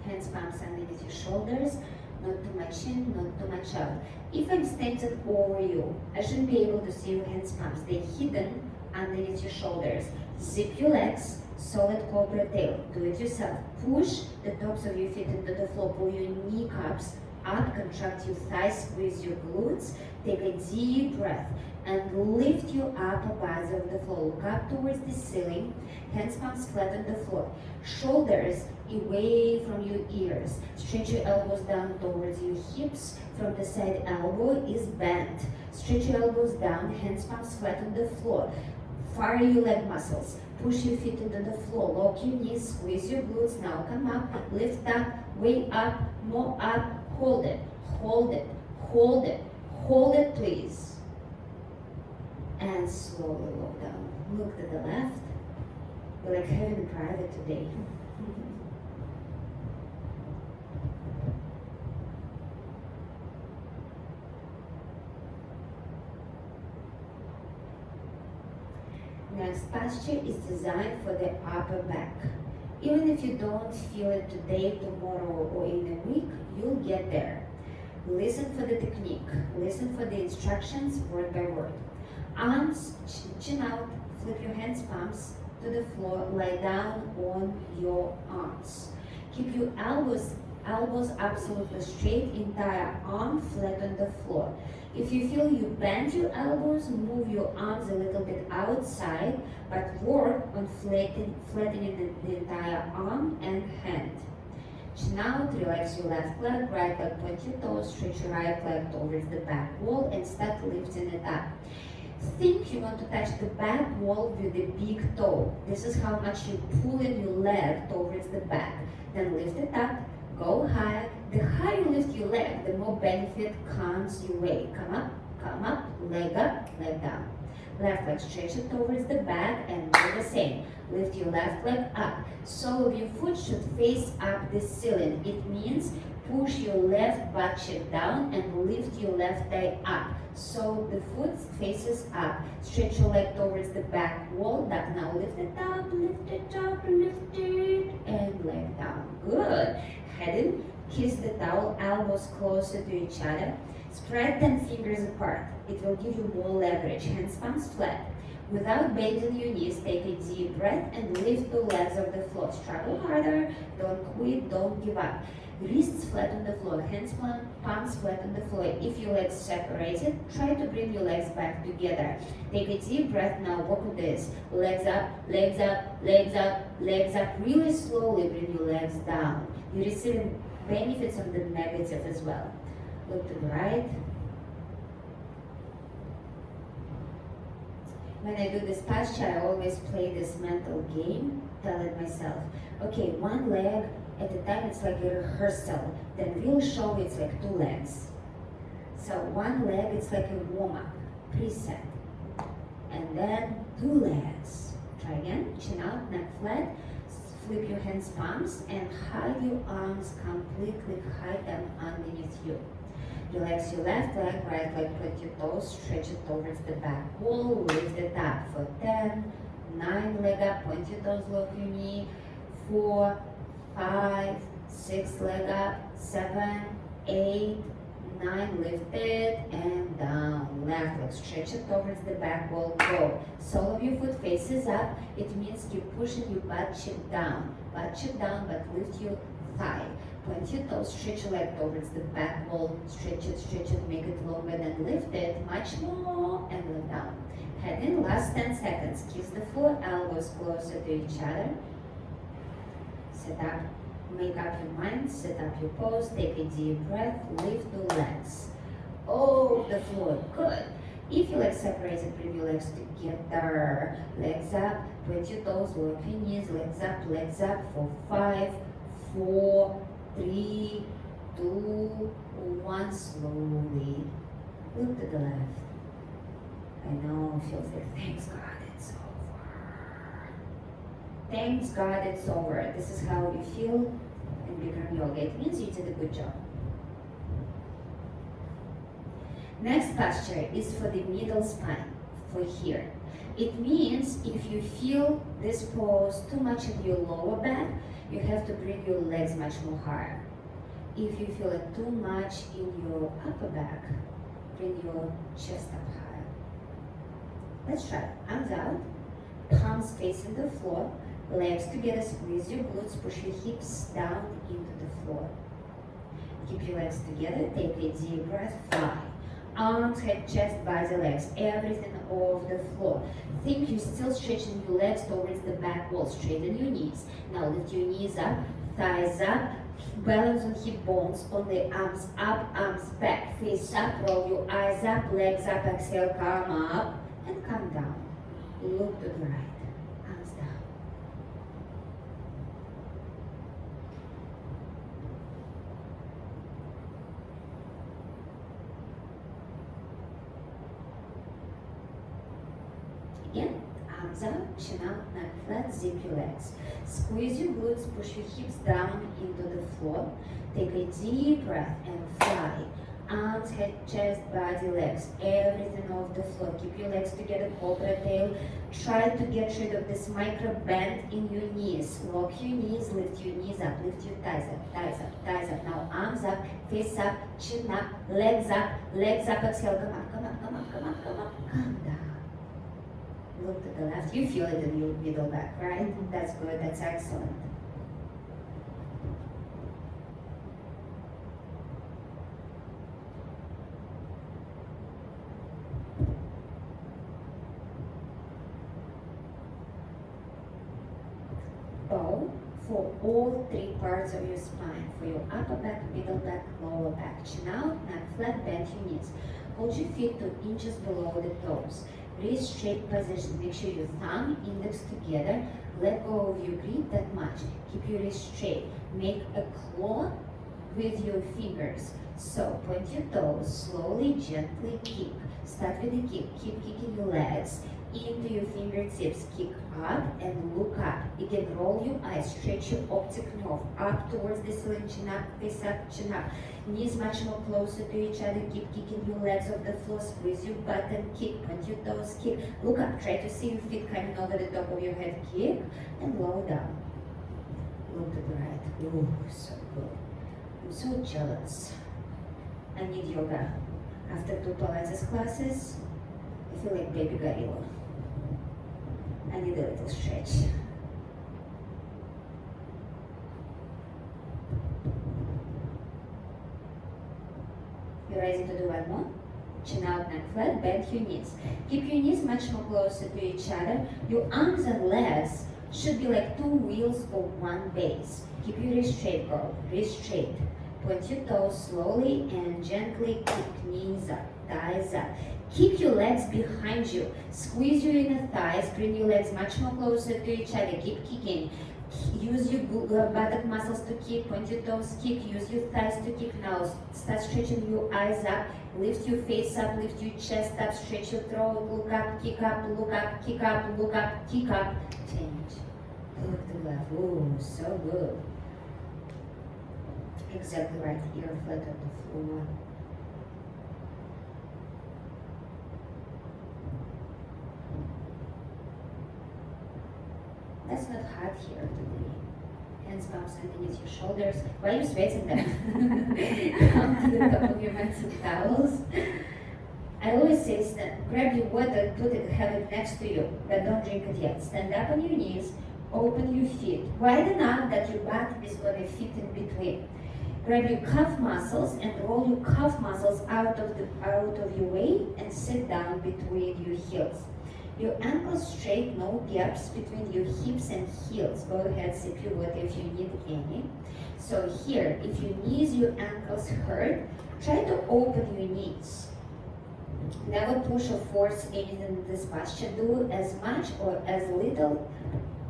hands palms underneath your shoulders. Not too much in, not too much out. If I'm standing over you, I shouldn't be able to see your hands palms. They're hidden underneath your shoulders. Zip your legs, solid cobra tail. Do it yourself. Push the tops of your feet into the floor. Pull your kneecaps up, contract your thighs, squeeze your glutes. Take a deep breath and lift your upper body of the floor. Look up towards the ceiling. Hands palms flat on the floor. Shoulders away from your ears. Stretch your elbows down towards your hips. From the side, elbow is bent. Stretch your elbows down, hands palms flat on the floor. Fire your leg muscles. Push your feet into the floor. Lock your knees, squeeze your glutes. Now come up, lift up, way up, more up. Hold it, hold it, hold it, hold it, please. And slowly look down. Look to the left. You're like having a private today. Next posture is designed for the upper back. Even if you don't feel it today, tomorrow, or in a week, you'll get there. Listen for the technique. Listen for the instructions word by word. Arms, chin out, flip your hands, palms to the floor, lie down on your arms. Keep your elbows absolutely straight, entire arm flat on the floor. If you feel you bend your elbows, move your arms a little bit outside, but work on flattening the entire arm and hand. Chin out, relax your left leg, right leg, point your toes, stretch your right leg towards the back wall and start lifting it up. Think you want to touch the back wall with the big toe. This is how much you pull in your leg towards the back. Then lift it up, go higher. The higher you lift your leg, the more benefit comes your way. Come up, leg down. Left leg, stretch it towards the back and do the same. Lift your left leg up. Sole of your foot should face up the ceiling. It means push your left butt cheek down and lift your left thigh up. So the foot faces up. Stretch your leg towards the back wall. Now lift it up, lift it up, lift it, and leg down. Good. Head in. Kiss the towel, elbows closer to each other. Spread 10 fingers apart. It will give you more leverage. Hands palms flat. Without bending your knees, take a deep breath and lift the legs off the floor. Struggle harder. Don't quit. Don't give up. Wrists flat on the floor. Hands palms flat on the floor. If your legs separated, try to bring your legs back together. Take a deep breath now. Work with this. Legs up, legs up, legs up, legs up. Really slowly bring your legs down. You're receiving benefits on the negative as well. Look to the right. When I do this posture, I always play this mental game, telling myself, okay, one leg at a time, it's like a rehearsal. Then real show, it's like 2 legs. So one leg, it's like a warm-up, preset. And then 2 legs. Try again, chin out, neck flat. Flip your hands palms and hide your arms completely, hide them underneath you. Relax your left leg, right leg, put your toes, stretch it towards the back wall, lift it up for 10, 9, leg up, point your toes, lock your knee, 4, 5, 6, leg up, 7, 8, 9, lift it, and down. Left leg, stretch it towards the back wall, go. Sole of your foot faces up, it means you're pushing your butt cheek down. Butt cheek down, but lift your thigh. Point your toes, stretch your leg towards the back wall, stretch it, make it longer, then lift it much more, and leg down. Head in, last 10 seconds. Kiss the floor, elbows closer to each other. Sit up, make up your mind, set up your pose, take a deep breath, lift the legs. Oh, the floor, good. If your legs separated, bring your legs together. Legs up, point your toes, lock your knees, legs up for 5, 4, 3, 2, 1, slowly. Look to the left. I know it feels like, thanks God it's over. Thanks God it's over. This is how you feel in Bikram yoga. It means you did a good job. Next posture is for the middle spine, for here. It means if you feel this pose too much in your lower back, you have to bring your legs much more higher. If you feel it too much in your upper back, bring your chest up higher. Let's try. Arms out, palms facing the floor, legs together, squeeze your glutes, push your hips down into the floor. Keep your legs together, take a deep breath, fly. Arms, head, chest, body, legs, everything off the floor. Think you're still stretching your legs towards the back wall. Straighten your knees. Now lift your knees up, thighs up, balance on hip bones, on the arms up, arms back, face up, roll your eyes up, legs up, exhale, come up, and come down. Look to the right, arms down. Again, arms out, chin out, neck flat, zip your legs. Squeeze your glutes, push your hips down into the floor. Take a deep breath and fly. Arms, head, chest, body, legs, everything off the floor. Keep your legs together, cobra tail. Try to get rid of this micro bend in your knees. Lock your knees, lift your knees up, lift your thighs up, thighs up, thighs up. Now arms up, face up, chin up, legs up, exhale, come up, come up, come up, come up, come up, come down. Look to the left. You feel it in your middle back, right? That's good. That's excellent. Bow for all 3 parts of your spine. For your upper back, middle back, lower back. Chin out, neck flat, bend your knees. Hold your feet 2 inches below the toes. Wrist straight position. Make sure your thumb, index together. Let go of your grip that much. Keep your wrist straight. Make a claw with your fingers. So point your toes, slowly, gently kick. Start with the kick. Keep kicking your legs into your fingertips. Kick up and look up. Again, roll your eyes, stretch your optic nerve up towards the ceiling, chin up, face up, chin up. Knees much more closer to each other. Keep kicking your legs off the floor. Squeeze your butt and kick. Point your toes, kick. Look up. Try to see your feet coming over the top of your head. Kick and lower down. Look to the right. Ooh, so good. I'm so jealous. I need yoga. After 2 Pilates classes, I feel like baby gorilla. I need a little stretch. You ready to do one more? Chin out, neck flat, bend your knees. Keep your knees much more closer to each other. Your arms and legs should be like 2 wheels of one base. Keep your wrist straight, girl. Wrist straight. Point your toes slowly and gently. Kick knees up, thighs up. Keep your legs behind you. Squeeze your inner thighs. Bring your legs much more closer to each other. Keep kicking. Use your buttock muscles to kick. Point your toes, kick. Use your thighs to kick. Now start stretching your eyes up. Lift your face up. Lift your chest up. Stretch your throat. Look up, kick up, look up, kick up, look up, kick up. Change. Look to the left. Ooh, so good. Exactly right. Ear flat on the floor. That's not hot here today. Hands, palms underneath your shoulders. Why are you sweating them? Come to the top of your mats and towels. I always say, grab your water, put it, have it next to you, but don't drink it yet. Stand up on your knees, open your feet wide enough that your bottom is going to fit in between. Grab your calf muscles and roll your calf muscles out of your way and sit down between your heels. Your ankles straight, no gaps between your hips and heels. Go ahead, sip your water if you need any. So here, if your knees, your ankles hurt, try to open your knees. Never push or force anything in this posture. Do as much or as little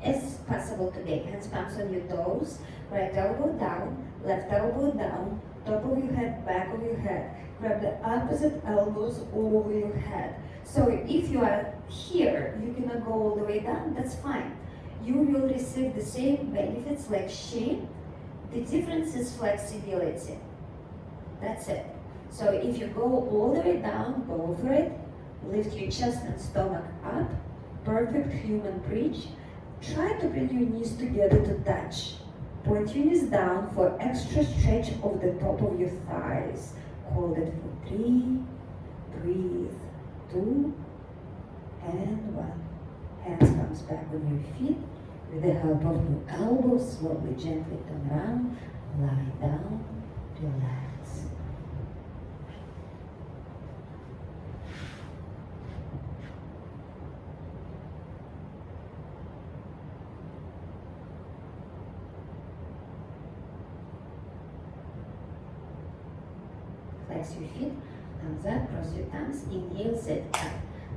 as possible today. Hands, palms on your toes. Right elbow down, left elbow down, top of your head, back of your head. Grab the opposite elbows over your head. So if you are here, you cannot go all the way down, that's fine. You will receive the same benefits like she. The difference is flexibility. That's it. So if you go all the way down, go for it. Lift your chest and stomach up. Perfect human bridge. Try to bring your knees together to touch. Point your knees down for extra stretch of the top of your thighs. Hold it for 3, breathe, 2, and 1. Hands comes back on your feet. With the help of your elbows, slowly, gently turn around, lie down, relax. Flex your feet, thumbs up, cross your thumbs, inhale, sit up.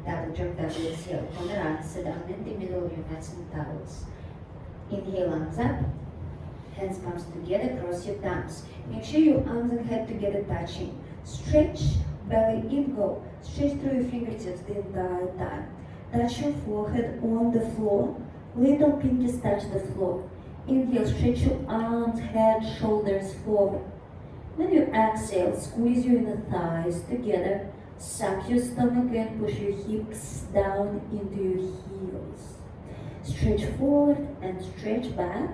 Double jump, double exhale, turn around, sit down in the middle of your mats and towels. Inhale, arms up, hands, palms together, cross your thumbs. Make sure your arms and head together touching. Stretch, belly in, go. Stretch through your fingertips the entire time. Touch your forehead on the floor. Little pinkies touch the floor. Inhale, stretch your arms, head, shoulders forward. When you exhale, squeeze your inner thighs together. Suck your stomach in, push your hips down into your heels. Stretch forward and stretch back,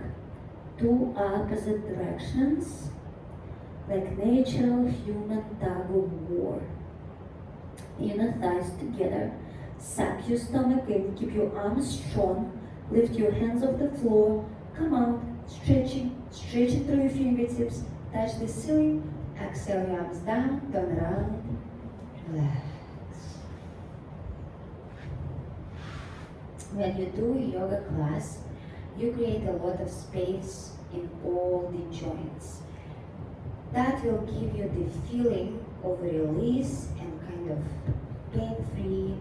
2 opposite directions, like natural human tug of war. Inner thighs together, suck your stomach in, keep your arms strong, lift your hands off the floor, come out, stretching through your fingertips, touch the ceiling, exhale your arms down, turn around, relax. When you do a yoga class, you create a lot of space in all the joints. That will give you the feeling of release and kind of pain-free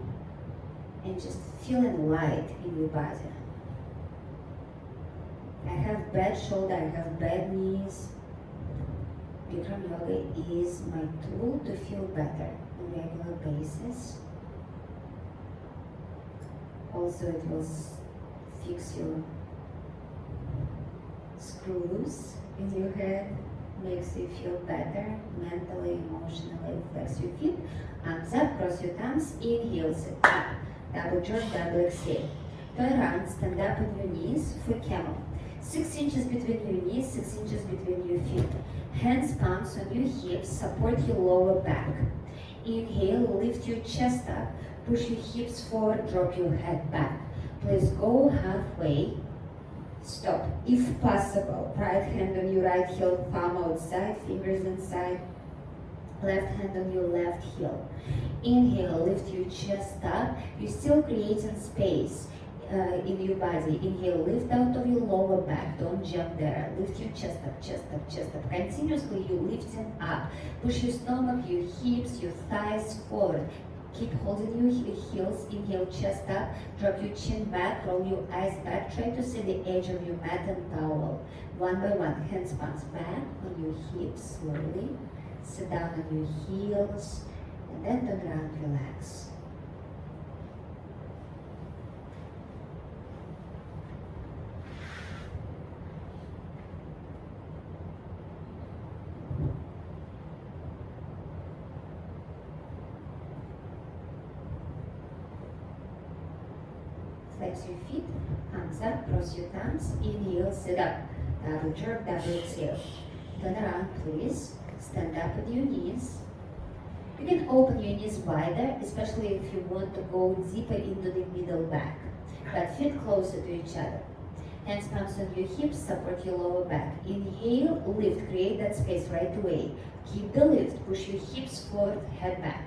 and just feeling light in your body. I have bad shoulder, I have bad knees. Bikram yoga is my tool to feel better on a regular basis. Also, it will fix your screws in your head, makes you feel better mentally, emotionally. Flex your feet, arms up, cross your thumbs, inhale, sit up, double jerk, double exhale. Turn around, stand up on your knees for camel. 6 inches between your knees, 6 inches between your feet. Hands, palms on your hips, support your lower back. Inhale, lift your chest up, push your hips forward, drop your head back. Please go halfway. Stop. If possible, right hand on your right heel, palm outside, fingers inside. Left hand on your left heel. Inhale, lift your chest up. You're still creating space in your body. Inhale, lift out of your lower back. Don't jump there. Lift your chest up, chest up, chest up. Continuously, you're lifting up. Push your stomach, your hips, your thighs forward. Keep holding your heels. Inhale, chest up. Drop your chin back. Roll your eyes back. Try to see the edge of your mat and towel. One by one. Hands, palms back on your hips slowly. Sit down on your heels. And then turn around, relax. Flex your feet, arms up, cross your thumbs, inhale, sit up, double jerk, double exhale. Turn around, please, stand up on your knees. You can open your knees wider, especially if you want to go deeper into the middle back, but feet closer to each other. Hands, palms on your hips, support your lower back. Inhale, lift, create that space right away. Keep the lift, push your hips forward, head back.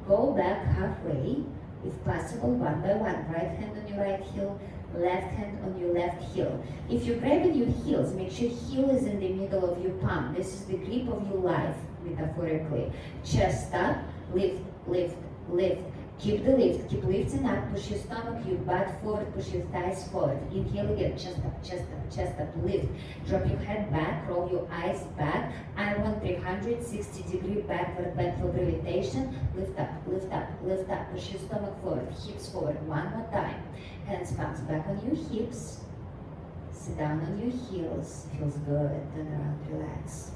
Go back halfway. If possible, one by one. Right hand on your right heel, left hand on your left heel. If you're grabbing your heels, make sure heel is in the middle of your palm. This is the grip of your life, metaphorically. Chest up, lift, lift, lift. Keep the lift, keep lifting up, push your stomach, your butt forward, push your thighs forward. Inhale again, chest up, chest up, chest up, lift. Drop your head back, roll your eyes back. I want 360-degree backward bend for gravitation. Lift up, lift up, lift up. Push your stomach forward, hips forward. One more time. Hands, palms back on your hips. Sit down on your heels. Feels good. Turn around, relax.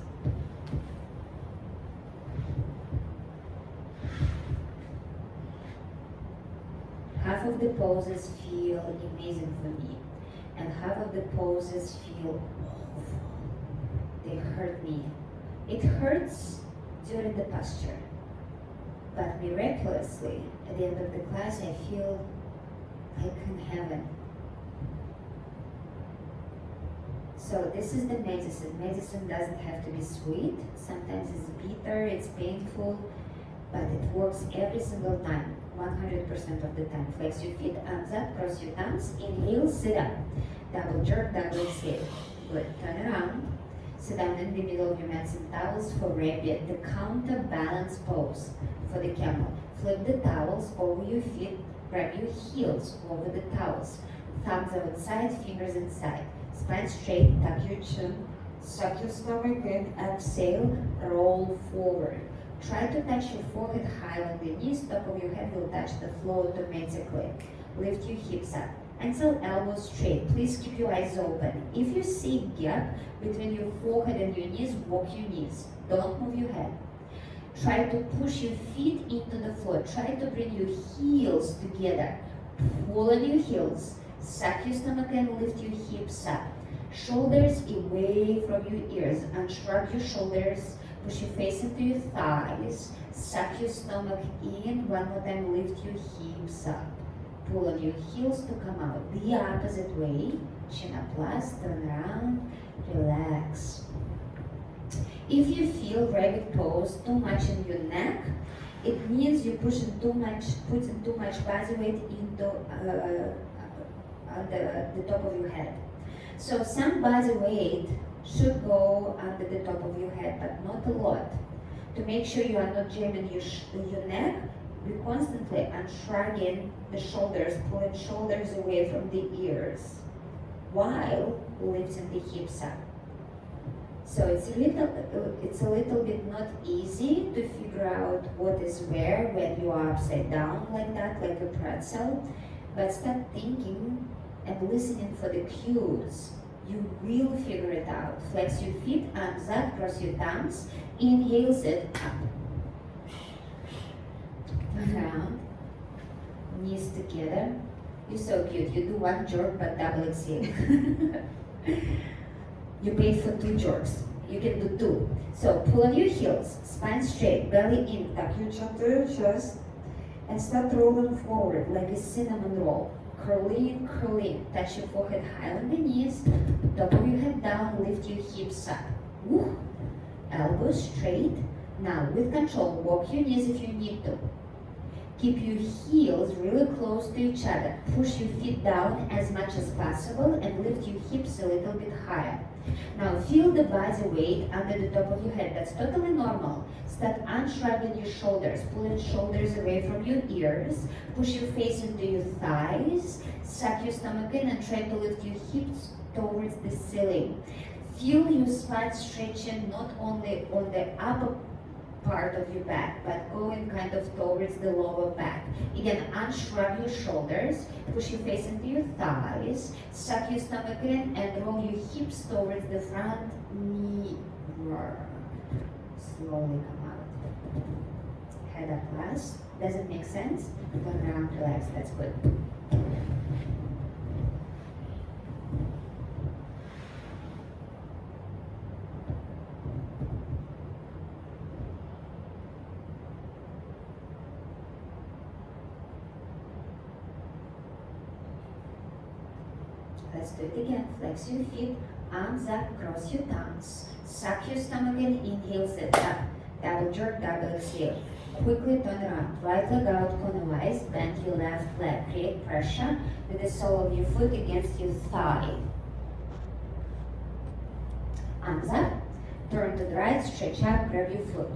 Half of the poses feel amazing for me, and half of the poses feel awful. They hurt me. It hurts during the posture, but miraculously, at the end of the class, I feel like in heaven. So this is the medicine. Medicine doesn't have to be sweet. Sometimes it's bitter, it's painful, but it works every single time. 100% of the time. Flex your feet, arms up, cross your thumbs, inhale, sit up. Double jerk, double exhale. Good. Turn around. Sit down in the middle of your mats and towels for rabbit, the counterbalance pose for the camel. Flip the towels over your feet, grab your heels over the towels. Thumbs outside, fingers inside. Spine straight, tuck your chin, suck your stomach in, exhale, roll forward. Try to touch your forehead high on the knees, top of your head will touch the floor automatically. Lift your hips up until elbows straight. Please keep your eyes open. If you see gap between your forehead and your knees, walk your knees. Don't move your head. Try to push your feet into the floor. Try to bring your heels together. Pull on your heels. Suck your stomach and lift your hips up. Shoulders away from your ears. Unshrug your shoulders. Push your face into your thighs. Suck your stomach in. One more time, lift your hips up. Pull on your heels to come out. The opposite way. Chin up last, turn around, relax. If you feel rabbit pose too much in your neck, it means you're putting too much body weight into the top of your head. So some body weight should go under the top of your head, but not a lot. To make sure you are not jamming your neck, we constantly unshrugging the shoulders, pulling shoulders away from the ears, while lifting the hips up. So it's a little bit not easy to figure out what is where when you are upside down like that, like a pretzel. But start thinking and listening for the cues. You will figure it out. Flex your feet, arms up, cross your thumbs. Inhale, sit up. Around. Knees together. You're so cute. You do one jerk but double exhale. You paid for 2 jerks. You can do 2. So pull on your heels, spine straight, belly in, tuck your chin to your chest, and start rolling forward like a cinnamon roll. Curl in, touch your forehead high on the knees, top of your head down, lift your hips up. Woo. Elbows straight. Now with control, walk your knees if you need to. Keep your heels really close to each other. Push your feet down as much as possible and lift your hips a little bit higher. Now feel the body weight under the top of your head. That's totally normal. Start unshrugging your shoulders, pulling shoulders away from your ears. Push your face into your thighs. Suck your stomach in and try to lift your hips towards the ceiling. Feel your spine stretching not only on the upper part of your back, but going kind of towards the lower back. Again, unshrug your shoulders, push your face into your thighs, suck your stomach in and roll your hips towards the front knee. Slowly come out. Head up last. Does it make sense? Turn around, relax, that's good. Let's do it again. Flex your feet, arms up, cross your thumbs. Suck your stomach in, inhale, sit up. Double jerk, double exhale. Quickly turn around. Right leg out cornerwise, bend your left leg. Create pressure with the sole of your foot against your thigh. Arms up. Turn to the right, stretch up, grab your foot.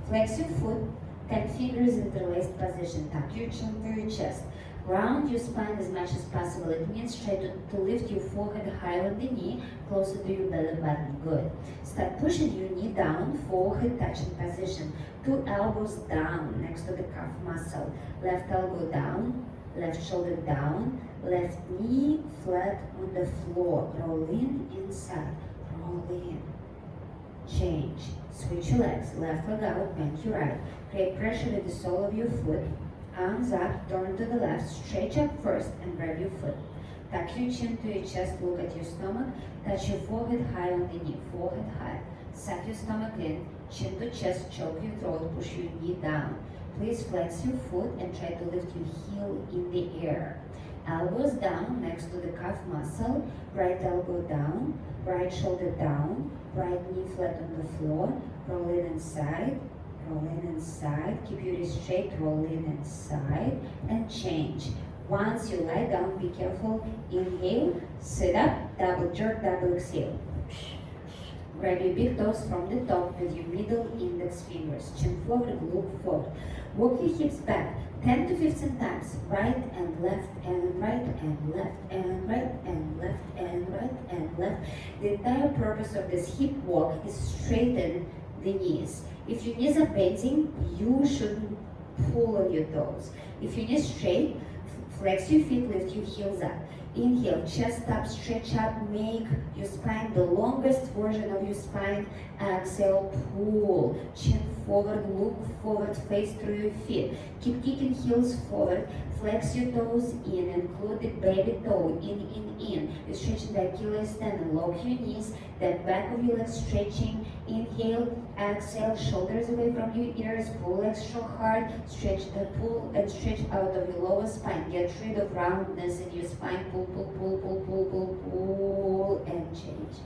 Flex your foot, 10 fingers interlaced position. Tuck your chin to your chest. Round your spine as much as possible. It means try to lift your forehead higher on the knee, closer to your belly button. Good. Start pushing your knee down, forehead touching position. 2 elbows down next to the calf muscle. Left elbow down, left shoulder down, left knee flat on the floor. Roll in, inside, roll in. Change. Switch your legs. Left leg out, bend your right. Create pressure with the sole of your foot. Arms up, turn to the left, stretch up first and grab your foot. Tuck your chin to your chest, look at your stomach, touch your forehead high on the knee, forehead high. Suck your stomach in, chin to chest, choke your throat, push your knee down. Please flex your foot and try to lift your heel in the air. Elbows down next to the calf muscle, right elbow down, right shoulder down, right knee flat on the floor, roll in inside. Roll in inside, keep your wrist straight, roll in inside, and change. Once you lie down, be careful. Inhale, sit up, double jerk, double exhale. Grab your big toes from the top with your middle index fingers. Chin forward, look forward. Walk your hips back 10 to 15 times. Right and left and right and left and right and left and right and left. The entire purpose of this hip walk is straighten the knees. If your knees are bending, you shouldn't pull on your toes. If your knees straight, flex your feet, lift your heels up. Inhale, chest up, stretch up, make your spine the longest version of your spine. Exhale, pull, chin forward, look forward, face through your feet. Keep kicking heels forward, flex your toes in, include the baby toe, in. You're stretching the Achilles tendon, lock your knees, then back of your legs stretching. Inhale, exhale, shoulders away from your ears, pull extra hard, stretch and pull and stretch out of your lower spine. Get rid of roundness in your spine, pull, and change.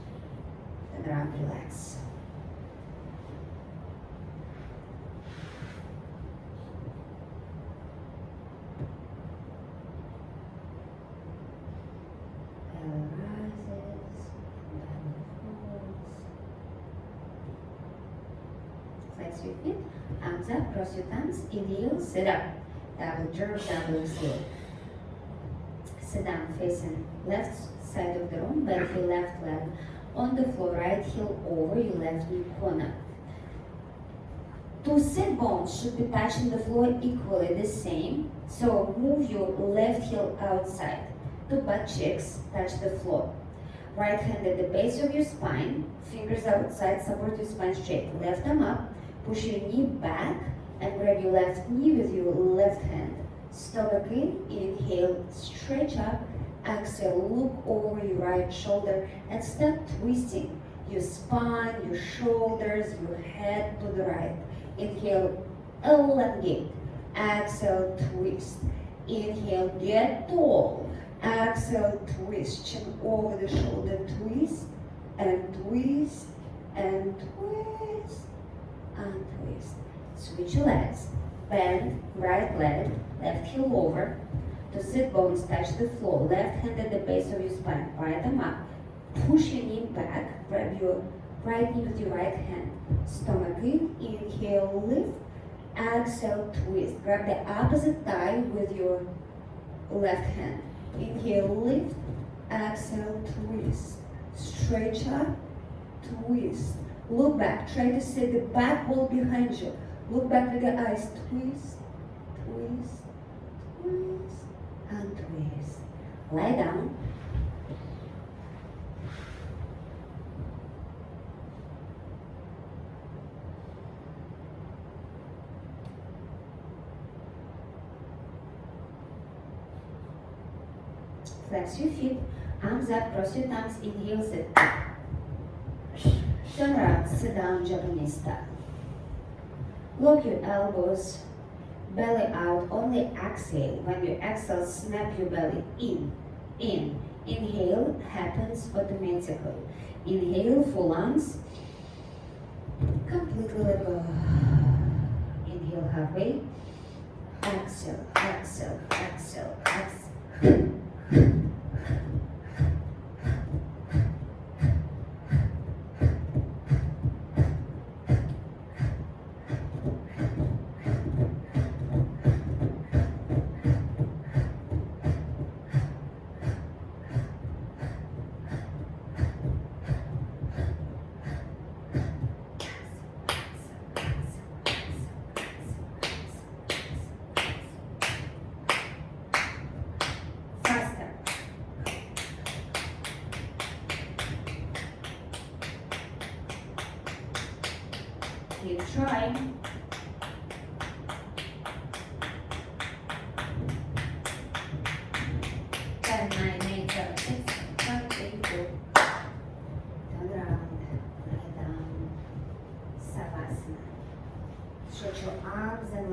And around, relax. Flex your feet, arms up, cross your thumbs, inhale, sit up. Double jerk, double exhale. Sit down facing left side of the room, bend your left leg On the floor, right heel over your left knee corner. Two sit bones should be touching the floor equally the same. So move your left heel outside. Two butt cheeks touch the floor. Right hand at the base of your spine, fingers outside, support your spine straight. Left arm up, push your knee back and grab your left knee with your left hand. Stomach in, inhale, stretch up, exhale, look over your right shoulder and start twisting your spine, your shoulders, your head to the right. Inhale, elongate, exhale, twist. Inhale, get tall. Exhale, twist, chin over the shoulder, twist, and twist, and twist, and twist. Switch your legs, bend right leg, left heel over, the sit bones touch the floor, left hand at the base of your spine, right arm up, push your knee back, grab your right knee with your right hand, stomach in, inhale, lift, exhale, twist, grab the opposite thigh with your left hand. Inhale, lift, exhale, twist, stretch up, twist, look back, try to see the back wall behind you, look back with the eyes, twist, twist, twist, and twist. Lie down. Flex your feet, arms up, cross your thumbs, inhale, sit up. Turn around, sit down, Japanese style. Lock your elbows, belly out, only exhale. When you exhale, snap your belly in. Inhale happens automatically. Inhale, full lungs, completely let go. Inhale halfway, exhale, exhale, exhale, exhale. Keep trying. 10, 9, 8, 7, 6, 5, 8, 4. Turn around, lie down, savasana. Stretch your arms and legs.